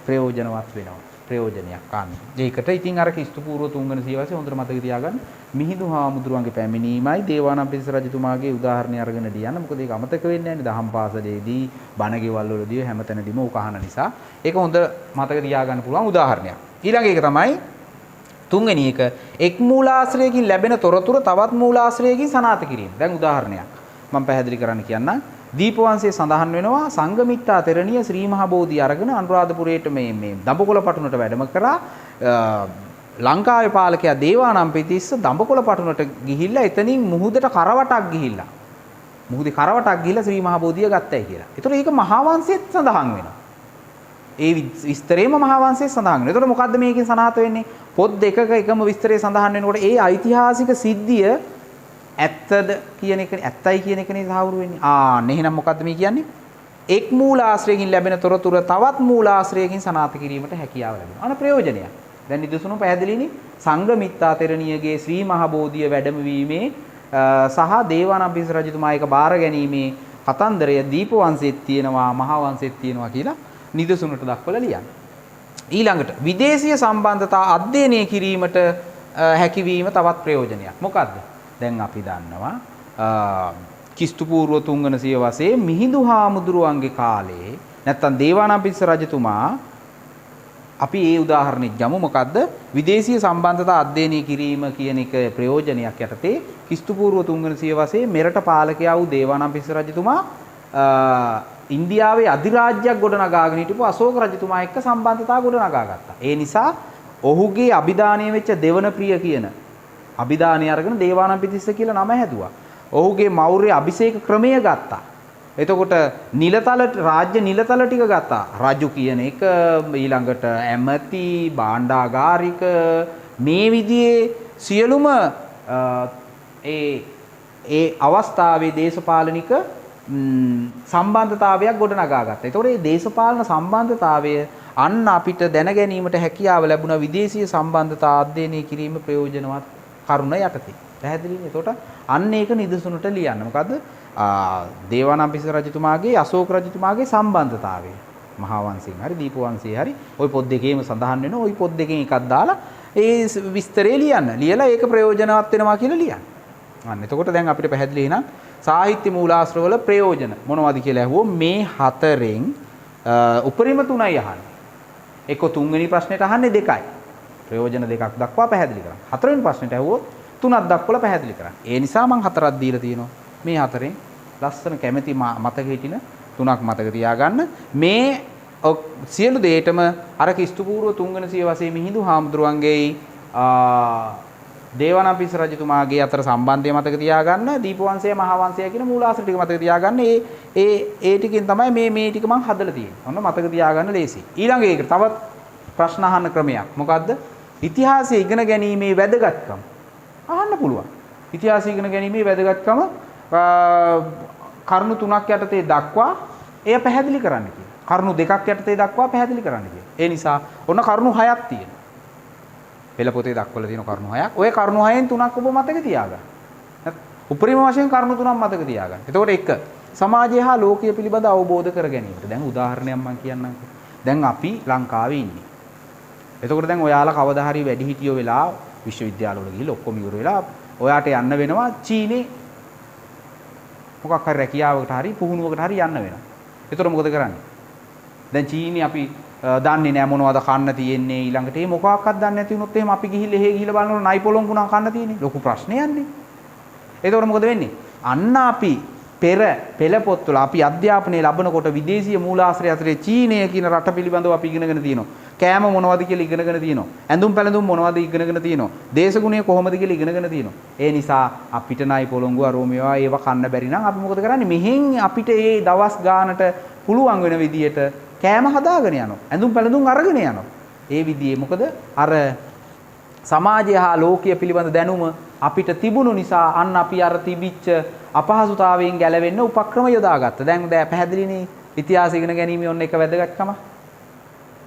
ප්‍රයෝජනවත් වෙනවා. ප්‍රයෝජනයක් ගන්න. ඒකට ඉතින් අර ක්‍රිස්තු පූර්ව 3 වන සියවසේ හොඳට මතක තියාගන්න. මිහිඳු හාමුදුරුවන්ගේ පැමිණීමයි දේවානම්පියතිස්ස රජතුමාගේ උදාහරණය අරගෙන ලියන්න. මොකද ඒක අමතක වෙන්නේ නැහැ නේ. දහම් පාසලේදී බණගෙවල් වලදී හැමතැනදීම ඕක අහන නිසා. ඒක හොඳ මතක තියාගන්න පුළුවන් උදාහරණයක්. ඊළඟ එක තමයි තුන්වෙනි එක එක් මූලාශ්‍රයකින් ලැබෙන තොරතුරු තවත් මූලාශ්‍රයකින් සනාථ කිරීම. දැන් උදාහරණයක් මම පැහැදිලි කරන්න කියන්නම්. දීපවංශයේ සඳහන් වෙනවා සංඝමිත්තා තෙරණිය ශ්‍රී මහා බෝධි අරගෙන අනුරාධපුරයට මේ දඹකොළ පටුනට වැඩම කරා. ලංකාවේ පාලකයා දේවානම්පියතිස්ස දඹකොළ පටුනට ගිහිල්ලා එතනින් මුහුදට කරවටක් ගිහිල්ලා මුහුදේ කරවටක් ගිහිල්ලා ශ්‍රී මහා බෝධිය ගත්තයි කියලා. ඒතර ඒක මහා වංශයේත් සඳහන් වෙනවා. ඒ විස්තරේම මහා වංශයේ සඳහන් වෙනවා. ඒතර මොකද්ද මේකෙන් සනාථ වෙන්නේ? පොත් දෙකක එකම විස්තරේ සඳහන් වෙනකොට ඒ ඓතිහාසික සිද්ධිය ඇත්තද කියන එක ඇත්තයි කියන එකනේ සාහවුරු වෙන්නේ. එහෙනම් මොකද්ද මේ කියන්නේ? එක් මූලාශ්‍රයකින් ලැබෙන තොරතුරු තවත් මූලාශ්‍රයකින් සනාථ කිරීමට හැකියාව ලැබෙනවා. අන ප්‍රයෝජනයක්. දැන් නිදසුණු පැහැදිලිනේ සංඝමිත්තා තෙරණියගේ ශ්‍රී මහ බෝධිය වැඩමවීමේ සහ දේවානම්පියතිස්ස රජතුමා එක බාර ගැනීමේ කතන්දරය දීපවංශෙත් තියෙනවා මහා වංශෙත් තියෙනවා කියලා නිදසුනට දක්වලා ලියන්නේ. ඊළඟට විදේශීය සම්බන්ධතා අධ්‍යයනය කිරීමට හැකියවීම තවත් ප්‍රයෝජනයක්. මොකද්ද? දැන් අපි දන්නවා කිස්තු පූර්ව තුංගන සියවසේ මිහිඳු හාමුදුරුවන්ගේ කාලේ නැත්තම් දේවානම්පියතිස්ස රජතුමා අපි ඒ උදාහරණෙක් ගමු. මොකද්ද? විදේශීය සම්බන්ධතා අධ්‍යයනය කිරීම කියන එක ප්‍රයෝජනයක් යටතේ කිස්තු පූර්ව තුංගන සියවසේ මෙරට පාලකයා වූ දේවානම්පියතිස්ස රජතුමා ඉන්දියාවේ අධිරාජ්‍යයක් ගොඩනගාගෙන හිටපු අශෝක රජතුමා එක්ක සම්බන්ධතාව ගොඩනගා ගත්තා. ඒ නිසා ඔහුගේ අභිදානය වෙච්ච දෙවනප්‍රිය කියන අභිදානය අරගෙන දේවානම්පියතිස්ස කියලා නම හැදුවා. ඔහුගේ මෞර්ය අභිෂේක ක්‍රමය ගත්තා. එතකොට නිලතල රාජ්‍ය නිලතල ටික ගත්තා. රජු කියන එක ඊළඟට ඇමති භාණ්ඩාගාරික මේ විදිහේ සියලුම ඒ අවස්ථාවේ දේශපාලනික සම්බන්ධතාවයක් ගොඩනගා ගත්තා. ඒතකොට මේ දේශපාලන සම්බන්ධතාවය අන්න අපිට දැන ගැනීමට හැකියාව ලැබුණා විදේශීය සම්බන්ධතා අධ්‍යයනය කිරීම ප්‍රයෝජනවත් කරුණ යටතේ. පැහැදිලිනේ? එතකොට අන්න ඒක නිදසුනට ලියන්න. මොකද්ද? දේවානම්පියතිස්ස රජතුමාගේ අශෝක රජතුමාගේ සම්බන්ධතාවය. මහා වංශයෙන් හරි දීප වංශයේ හරි ওই පොත් දෙකේම සඳහන් වෙනවා. ওই පොත් දෙකෙන් එකක් දාලා ඒ විස්තරේ ලියන්න. ලියලා ඒක ප්‍රයෝජනවත් වෙනවා කියලා ලියන්න. අන්න එතකොට දැන් අපිට පැහැදිලි වෙනවා සාහිත්‍ය මූලාශ්‍රවල ප්‍රයෝජන මොනවද කියලා ඇහුවොත් මේ හතරෙන් උපරිම තුනයි අහන්නේ. එක්ක තුන්වෙනි ප්‍රශ්නෙට අහන්නේ දෙකයි. ප්‍රයෝජන දෙකක් දක්වා පැහැදිලි කරන්න. හතරවෙනි ප්‍රශ්නෙට ඇහුවොත් තුනක් දක්වලා පැහැදිලි කරන්න. ඒ නිසා මම හතරක් දීලා තියෙනවා. මේ හතරෙන් ලස්සන කැමැති මතක හිටින තුනක් මතක තියාගන්න. මේ සියලු දේටම අර කිස්තු පූර්ව තුංගන සියවසේ මිහිඳු හාමුදුරුවන්ගේ දේවානම්පියතිස්ස රජතුමාගේ අතර සම්බන්ධය මතක තියාගන්න. දීපවංශය මහා වංශය කියන මූලාශ්‍ර ටික මතක තියාගන්න. ඒ ටිකෙන් තමයි මේ ටික මම හදලා තියෙන්නේ. ඔන්න මතක තියාගන්න ලේසි. ඊළඟ එක තවත් ප්‍රශ්න අහන්න ක්‍රමයක්. මොකද්ද? ඉතිහාසය ඉගෙන ගැනීමේ වැදගත්කම අහන්න පුළුවන්. ඉතිහාසය ඉගෙන ගැනීමේ වැදගත්කම කරුණු තුනක් යටතේ දක්වා එය පැහැදිලි කරන්න කියලා. කරුණු දෙකක් යටතේ දක්වා පැහැදිලි කරන්න කියලා. ඒ නිසා ඔන්න කරුණු 6ක් තියෙනවා. පෙළ පොතේ දක්වලා තියෙන කරුණු 6ක්. ওই කරුණු 6න් තුනක් ඔබ මතක තියාගන්න. උපරිම වශයෙන් කරුණු තුනක් මතක තියාගන්න. එතකොට එක සමාජය හා ලෝකය පිළිබඳ අවබෝධ කර ගැනීමට. දැන් උදාහරණයක් මම කියන්නම්කෝ. දැන් අපි ලංකාවේ ඉන්නේ. එතකොට දැන් ඔයාලා කවදා හරි වැඩිහිටියෝ වෙලා විශ්වවිද්‍යාලවල ගිහිල්ලා ඔක්කොම ඉවර වෙලා ඔයාට යන්න වෙනවා චීනේ මොකක් හරි රැකියාවකට හරි පුහුණුවකට හරි යන්න වෙනවා. එතකොට මොකද කරන්නේ? දැන් චීනේ අපි දන්නේ නැහැ මොනවද කන්න තියෙන්නේ ඊළඟට මේ මොකක්වත් දන්නේ නැති වුණොත් එහෙම අපි ගිහිල්ලා එහෙ ගිහිල්ලා බලනකොට නයි පොලොංගු නම් කන්න තියෙන්නේ. ලොකු ප්‍රශ්නයක් නේ. එතකොට මොකද වෙන්නේ? අන්න අපි පෙර පෙළ පොත්වල අපි අධ්‍යාපනය ලබනකොට විදේශීය මූලාශ්‍රය අතරේ චීනය කියන රට පිළිබඳව අපි ඉගෙනගෙන තියෙනවා. කෑම මොනවද කියලා ඉගෙනගෙන තියෙනවා. ඇඳුම් පැළඳුම් මොනවද ඉගෙනගෙන තියෙනවා. දේශගුණය කොහොමද කියලා ඉගෙනගෙන තියෙනවා. ඒ නිසා අපිට නයි පොළොංගු අරෝමේවා ඒව කන්න බැරි නම් අපි මොකද කරන්නේ? මෙහෙන් අපිට මේ දවස් ගානට පුළුවන් වෙන විදියට කෑම හදාගෙන යනවා. ඇඳුම් පැළඳුම් අරගෙන යනවා. ඒ විදිහේ මොකද අර සමාජය හා ලෝකීය පිළිබඳ දැනුම අපිට තිබුණු නිසා අන්න අපි අර තිබිච්ච අපහසුතාවයෙන් ගැලවෙන්න උපක්‍රම යොදාගත්තා. දැන් පැහැදිලිනේ ඉතිහාසය ඉගෙන ගැනීම ඔන්න එක වැදගත්කම.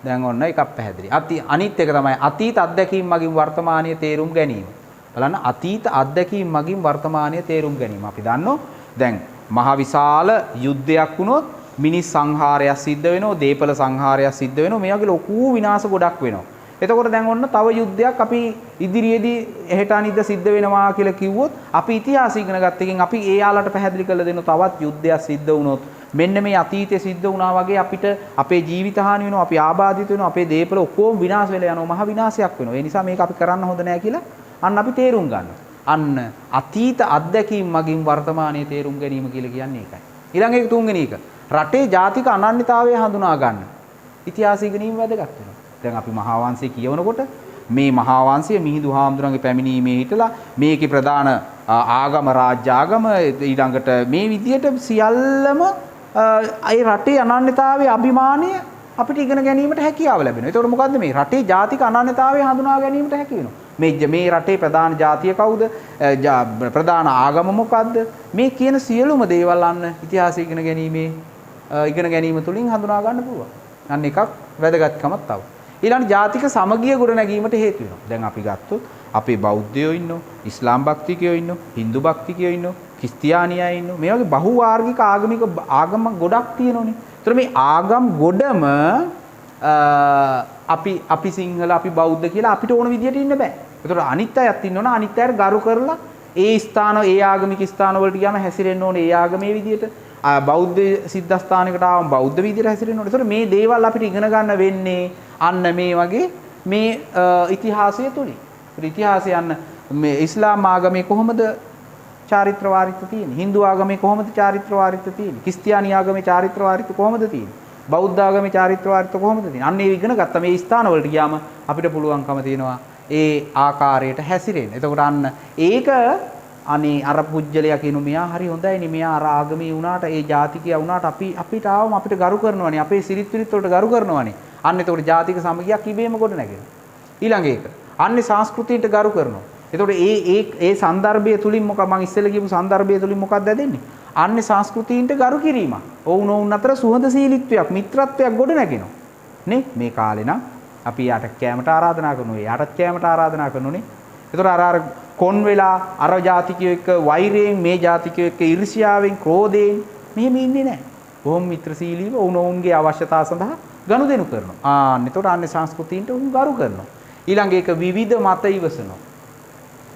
දැන් ඔන්න එකක් පැහැදිලි. අනිත් එක තමයි අතීත අත්දැකීම් මගින් වර්තමානීය තේරුම් ගැනීම. බලන්න අතීත අත්දැකීම් මගින් වර්තමානීය තේරුම් ගැනීම. අපි දන්නෝ දැන් මහ විශාල යුද්ධයක් වුණොත් මිනිස් සංහාරයක් සිද්ධ වෙනවා, දේපල සංහාරයක් සිද්ධ වෙනවා. මේ වගේ ලොකු විනාශ ගොඩක් වෙනවා. එතකොට දැන් ඔන්න තව යුද්ධයක් අපි ඉදිරියේදී එහෙට අනිද්ද සිද්ධ වෙනවා කියලා කිව්වොත් අපි ඉතිහාසය ඉගෙන ගත්ත එකෙන් අපි ඒ යාලට පැහැදිලි කරලා දෙන තවත් යුද්ධයක් සිද්ධ වුණොත් මෙන්න මේ අතීතයේ සිද්ධ වුණා වගේ අපිට අපේ ජීවිත හානි වෙනවා, අපි ආබාධිත වෙනවා, අපේ දේපල ඔක්කොම විනාශ වෙලා යනවා, මහ විනාශයක් වෙනවා. ඒ නිසා මේක අපි කරන්න හොඳ නැහැ කියලා අන්න අපි තේරුම් ගන්නවා. අන්න අතීත අත්දැකීම් මගින් වර්තමානයේ තේරුම් ගැනීම කියලා කියන්නේ ඒකයි. ඊළඟ එක තුන්වෙනි එක. රටේ ජාතික අනන්‍යතාවය හඳුනා ගන්න. ඉතිහාසය ඉගෙනීම වැදගත් වෙනවා. දැන් අපි මහා වංශය කියවනකොට මේ මහා වංශය මිහිඳු හාමුදුරන්ගේ පැමිණීමේ හිටලා මේකේ ප්‍රධාන ආගම රාජ්‍ය ආගම ඊළඟට මේ විදියට සියල්ලම ඒ රටේ අනන්‍යතාවයේ අභිමානය අපිට ඉගෙන ගැනීමට හැකියාව ලැබෙනවා. ඒතකොට මොකද්ද මේ රටේ ජාතික අනන්‍යතාවය හඳුනා ගැනීමට හැකි වෙනවා. මේ රටේ ප්‍රධාන ජාතිය කවුද? ප්‍රධාන ආගම මොකද්ද? මේ කියන සියලුම දේවල් අන්න ඉතිහාසය ඉගෙන ගැනීම තුලින් හඳුනා ගන්න පුළුවන්. අන්න එකක් වැදගත්කමක් තව. ඊළඟ ජාතික සමගිය ගොඩ නැගීමට හේතු වෙනවා. දැන් අපි ගත්තොත් අපේ බෞද්ධයෝ ඉන්නවා, ඉස්ලාම් භක්තිකයෝ ඉන්නවා, හින්දු භක්තිකයෝ ඉන්නවා, ක්‍රිස්තියානියෝ ඉන්නවා. මේ වගේ බහුවාර්ගික ආගම ගොඩක් තියෙනෝනේ. ඒතර මේ ආගම් ගොඩම අපි සිංහල අපි බෞද්ධ කියලා අපිට ඕන විදියට ඉන්න බෑ. ඒතර අනිත් අයත් ඉන්නවනේ අනිත් අයට ගරු කරලා ඒ ස්ථාන ඒ ආගමික ස්ථාන වලට ගියාම හැසිරෙන්න ඕනේ ඒ ආගමේ විදියට. බෞද්ධ සිද්ධාස්ථානයකට ආවම බෞද්ධ විදියට හැසිරෙන්න ඕනේ. ඒතර මේ දේවල් අපිට ඉගෙන ගන්න වෙන්නේ අන්න මේ වගේ මේ ඉතිහාසය තුලින්. ඉතිහාසය අන්න මේ ඉස්ලාම් ආගමේ කොහොමද චාරිත්‍ර වාරිත්‍ර තියෙන්නේ? හින්දු ආගමේ කොහොමද චාරිත්‍ර වාරිත්‍ර තියෙන්නේ? ක්‍රිස්තියානි ආගමේ චාරිත්‍ර වාරිත්‍ර කොහොමද තියෙන්නේ? බෞද්ධ ආගමේ චාරිත්‍ර වාරිත්‍ර කොහොමද තියෙන්නේ? අන්න ඒ ඉගෙන ගත්ත මේ ස්ථාන වලට ගියාම අපිට පුළුවන්කම තියෙනවා ඒ ආකාරයට හැසිරෙන්න. එතකොට අන්න ඒක අනේ අර පුජ්‍යලයා කියනු මෙයා හරි හොඳයි නේ, මෙයා අර ආගමේ වුණාට ඒ ජාතිකයා වුණාට අපිට ආවම අපිට ගරු කරනවානේ, අපේ සිරිත් විරිත් වලට ගරු කරනවානේ. අන්න එතකොට ජාතික සමගියක් ඉබේම කොට නැගෙනවා. ඊළඟ එක අන්නේ සංස්කෘතියට ගරු කරනවා. එතකොට ඒ සන්දර්භය තුලින් මම ඉස්සෙල්ලා කියපු සන්දර්භය තුලින් මොකක්ද ඇදෙන්නේ? අන්නේ සංස්කෘතීන්ට ගරු කිරීමක්. ඔවුන් අතර සුහදශීලීත්වයක්, මිත්‍රත්වයක් ගොඩ නැගෙනවා. නේ? මේ කාලේ නම් අපි යාට කැමට ආරාධනා කරනවා. යාටත් කැමට ආරාධනා කරනෝනේ. එතකොට අර කොන් වෙලා අර ජාතිකයෝ එක්ක වෛරයෙන්, මේ ජාතිකයෝ එක්ක ඊර්ෂ්‍යාවෙන්, ක්‍රෝධයෙන් මෙහෙම ඉන්නේ නැහැ. බොහොම මිත්‍රශීලීව ඔවුන්ගේ අවශ්‍යතාව සඳහා ගනුදෙනු කරනවා. එතකොට අන්නේ සංස්කෘතීන්ට උන් ගරු කරනවා. ඊළඟ එක විවිධ මත ඉවසනවා.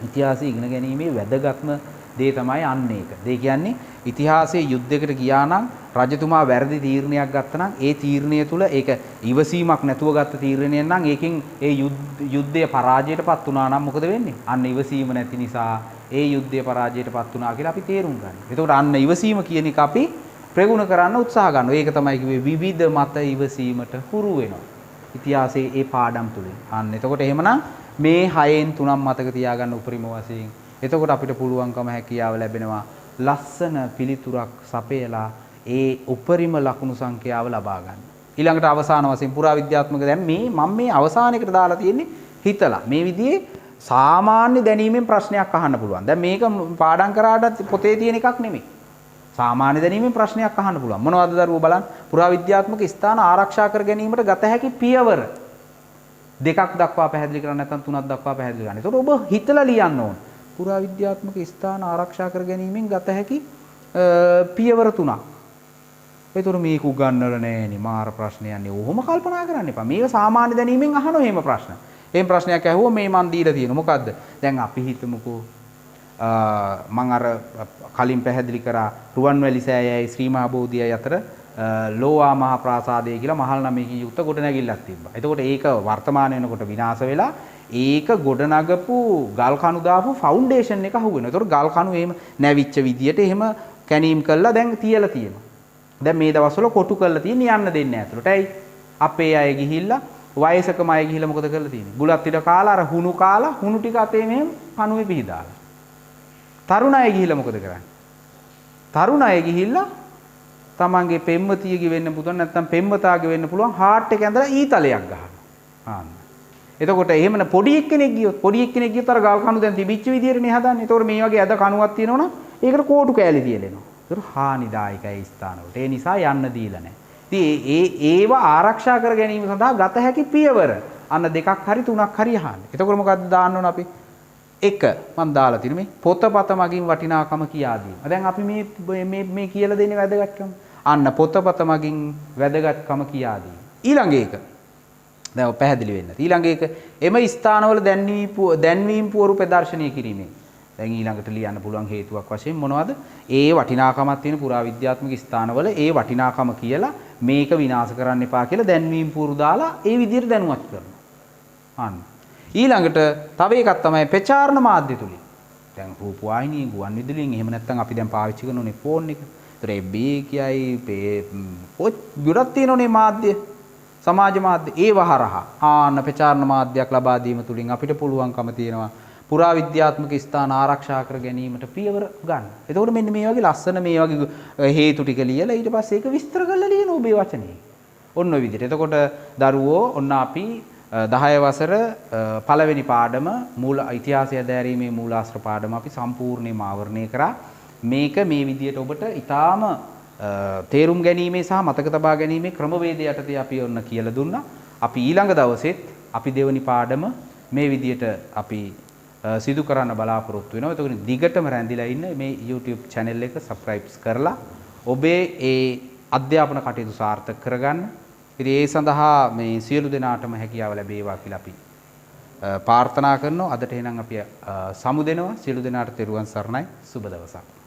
ඉතිහාසය ඉගෙන ගැනීමේ වැදගත්ම දේ තමයි අන්න ඒක. ඒ කියන්නේ ඉතිහාසයේ යුද්ධයකට ගියා නම් රජතුමා වැරදි තීරණයක් ගත්තා නම් ඒ තීරණය තුල ඒක ඉවසීමක් නැතුව ගත්ත තීරණයක් නම් ඒකෙන් ඒ යුද්ධය පරාජයටපත් වුණා නම් මොකද වෙන්නේ? අන්න ඉවසීම නැති නිසා ඒ යුද්ධය පරාජයටපත් වුණා කියලා අපි තේරුම් ගන්න. එතකොට අන්න ඉවසීම කියන එක අපි ප්‍රගුණ කරන්න උත්සාහ ගන්නවා. ඒක තමයි කිව්වේ විවිධ මත ඉවසීමට හුරු වෙනවා. ඉතිහාසයේ ඒ පාඩම් තුලින්. අන්න එතකොට එහෙමනම් මේ 6න් 3ක් මතක තියාගන්න උපරිම වශයෙන්. එතකොට අපිට පුළුවන්කම හැකියාව ලැබෙනවා ලස්සන පිළිතුරක් සපයලා ඒ උපරිම ලකුණු සංඛ්‍යාව ලබා ගන්න. ඊළඟට අවසාන වශයෙන් පුරාවිද්‍යාත්මක දැන් මම මේ අවසානයකට දාලා තියෙන්නේ හිතලා. මේ විදිහේ සාමාන්‍ය දැනීමෙන් ප්‍රශ්නයක් අහන්න පුළුවන්. දැන් මේක පාඩම් කරාට පොතේ තියෙන එකක් නෙමෙයි. සාමාන්‍ය දැනීමෙන් ප්‍රශ්නයක් අහන්න පුළුවන්. මොනවද දරුවෝ බලන්න. පුරාවිද්‍යාත්මක ස්ථාන ආරක්ෂා කර ගැනීමට ගත හැකි පියවර දෙකක් දක්වා පැහැදිලි කරන්න නැත්නම් තුනක් දක්වා පැහැදිලි කරන්න. ඒතකොට ඔබ හිතලා ලියන්න ඕන. පුරාවිද්‍යාත්මක ස්ථාන ආරක්ෂා කර ගැනීමෙන් ගත හැකි පියවර තුනක්. ඒතර මේක උගන්වල නෑනේ මාර ප්‍රශ්නයන්නේ. ඔහොම කල්පනා කරන්න එපා. මේක සාමාන්‍ය දැනීමෙන් අහන එහෙම ප්‍රශ්න. එහෙම ප්‍රශ්නයක් ඇහුවා මේ මන් දීලා තියෙන මොකද්ද? දැන් අපි හිතමුකෝ මම අර කලින් පැහැදිලි කරා රුවන්වැලි සෑයයි ශ්‍රී මහා බෝධියයි අතර ලෝවා මහා ප්‍රාසාදය කියලා මහල් නමකින් යුක්ත ගොඩනැගිල්ලක් තිබ්බා. එතකොට ඒක වර්තමාන වෙනකොට විනාශ වෙලා ඒක ගොඩනගපු ගල් කණු දාපු ෆවුන්ඩේෂන් එක අහුවෙනවා. එතකොට ගල් කණු එහෙම නැවිච්ච විදියට එහෙම කැණීම් කළා දැන් තියලා තියෙනවා. දැන් මේ දවස්වල කොටු කරලා තියෙන යන්න දෙන්නේ නැහැ ඇතුළට. ඇයි? අපේ අය ගිහිල්ලා වයසකම අය ගිහිල්ලා මොකද කරලා තියෙන්නේ? බුලත් ඉර කාලා අර හුණු කාලා හුණු ටික අතේ මෙහෙම කණුවේ පිහදාලා. තරුණ අය ගිහිල්ලා මොකද කරන්නේ? තරුණ අය ගිහිල්ලා තමන්ගේ පෙම්වතියගේ වෙන්න පුළුවන් නැත්නම් පෙම්වතාගේ වෙන්න පුළුවන් හાર્ට් එක ඇඳලා ඊතලයක් ගහනවා. එතකොට එහෙම පොඩි එක්කෙනෙක් ගියොත් අර ගල් කණු දැන් තිබිච්ච විදියටනේ හදන්නේ. ඒතකොට මේ වගේ අද කණුවක් තියෙනවනම් ඒකට කෝටු කෑලි තියලෙනවා. ඒතර හානිදායකයි ස්ථානවලට. ඒ නිසා යන්න දීලා නැහැ. ඉතින් ඒව ආරක්ෂා කර ගැනීම සඳහා ගත හැකි පියවර අන්න දෙකක් හරි තුනක් හරි අහන්න. එතකොට මොකද්ද දාන්න ඕන අපි? එක මම දාලා තියෙන මේ පොතපත මගින් වටිනාකම කියා දීම. දැන් අපි මේ කියලා දෙන්නේ වැදගත්කම. අන්න පොතපත මගින් වැදගත්කම කියා දීම. ඊළඟ එක දැන් පැහැදිලි වෙන්න. ඊළඟ එක එම ස්ථානවල දැන්වීම් පුවරු ප්‍රදර්ශනය කිරීමෙන් දැන් ඊළඟට ලියන්න පුළුවන් හේතුවක් වශයෙන් මොනවද? ඒ වටිනාකමක් තියෙන පුරාවිද්‍යාත්මක ස්ථානවල ඒ වටිනාකම කියලා මේක විනාශ කරන්න එපා කියලා දැන්වීම් පුරු දාලා ඒ විදිහට දැනුවත් කරනවා. අන්න. ඊළඟට තව එකක් තමයි ප්‍රචාරණ මාධ්‍ය තුලින්. දැන් රූපවාහිනිය, ගුවන් විදුලියෙන් එහෙම නැත්නම් අපි දැන් පාවිච්චි කරනෝනේ ෆෝන් එක. ඒතර FB කියයි ගොඩක් තියෙනෝනේ මාධ්‍ය. සමාජ මාධ්‍ය ඒව හරහා ආන්න ප්‍රචාරණ මාධ්‍යයක් ලබා දීම තුලින් අපිට පුළුවන්කම තියෙනවා පුරාවිද්‍යාත්මක ස්ථාන ආරක්ෂා කර ගැනීමට පියවර ගන්න. එතකොට මෙන්න මේ වගේ ලස්සන මේ වගේ හේතු ටික ලියලා ඊට පස්සේ ඒක විස්තර කරලා ලියන ඔබේ වචනේ. ඔන්න ඔය විදිහට. එතකොට දරුවෝ ඔන්න අපි 10 වසර පළවෙනි පාඩම මූල ඉතිහාසය දැරීමේ මූලාශ්‍ර පාඩම අපි සම්පූර්ණයෙන්ම ආවරණය කරා. මේක මේ විදිහට ඔබට ඊටාම තේරුම් ගැනීමේ සහ මතක තබා ගැනීමේ ක්‍රමවේදය යටතේ අපි ඔන්න කියලා දුන්නා. අපි ඊළඟ දවසෙත් අපි දෙවනි පාඩම මේ විදිහට අපි සිදු කරන්න බලාපොරොත්තු වෙනවා. එතකොට දිගටම රැඳිලා ඉන්න මේ YouTube channel එක subscribe කරලා ඔබේ ඒ අධ්‍යාපන කටයුතු සාර්ථක කරගන්න. ඉතින් ඒ සඳහා මේ සියලු දෙනාටම හැකියාව ලැබේවා කියලා අපි ප්‍රාර්ථනා කරනවා. අදට එහෙනම් අපි සමු දෙනවා. සියලු දෙනාට තෙරුවන් සරණයි. සුබ දවසක්.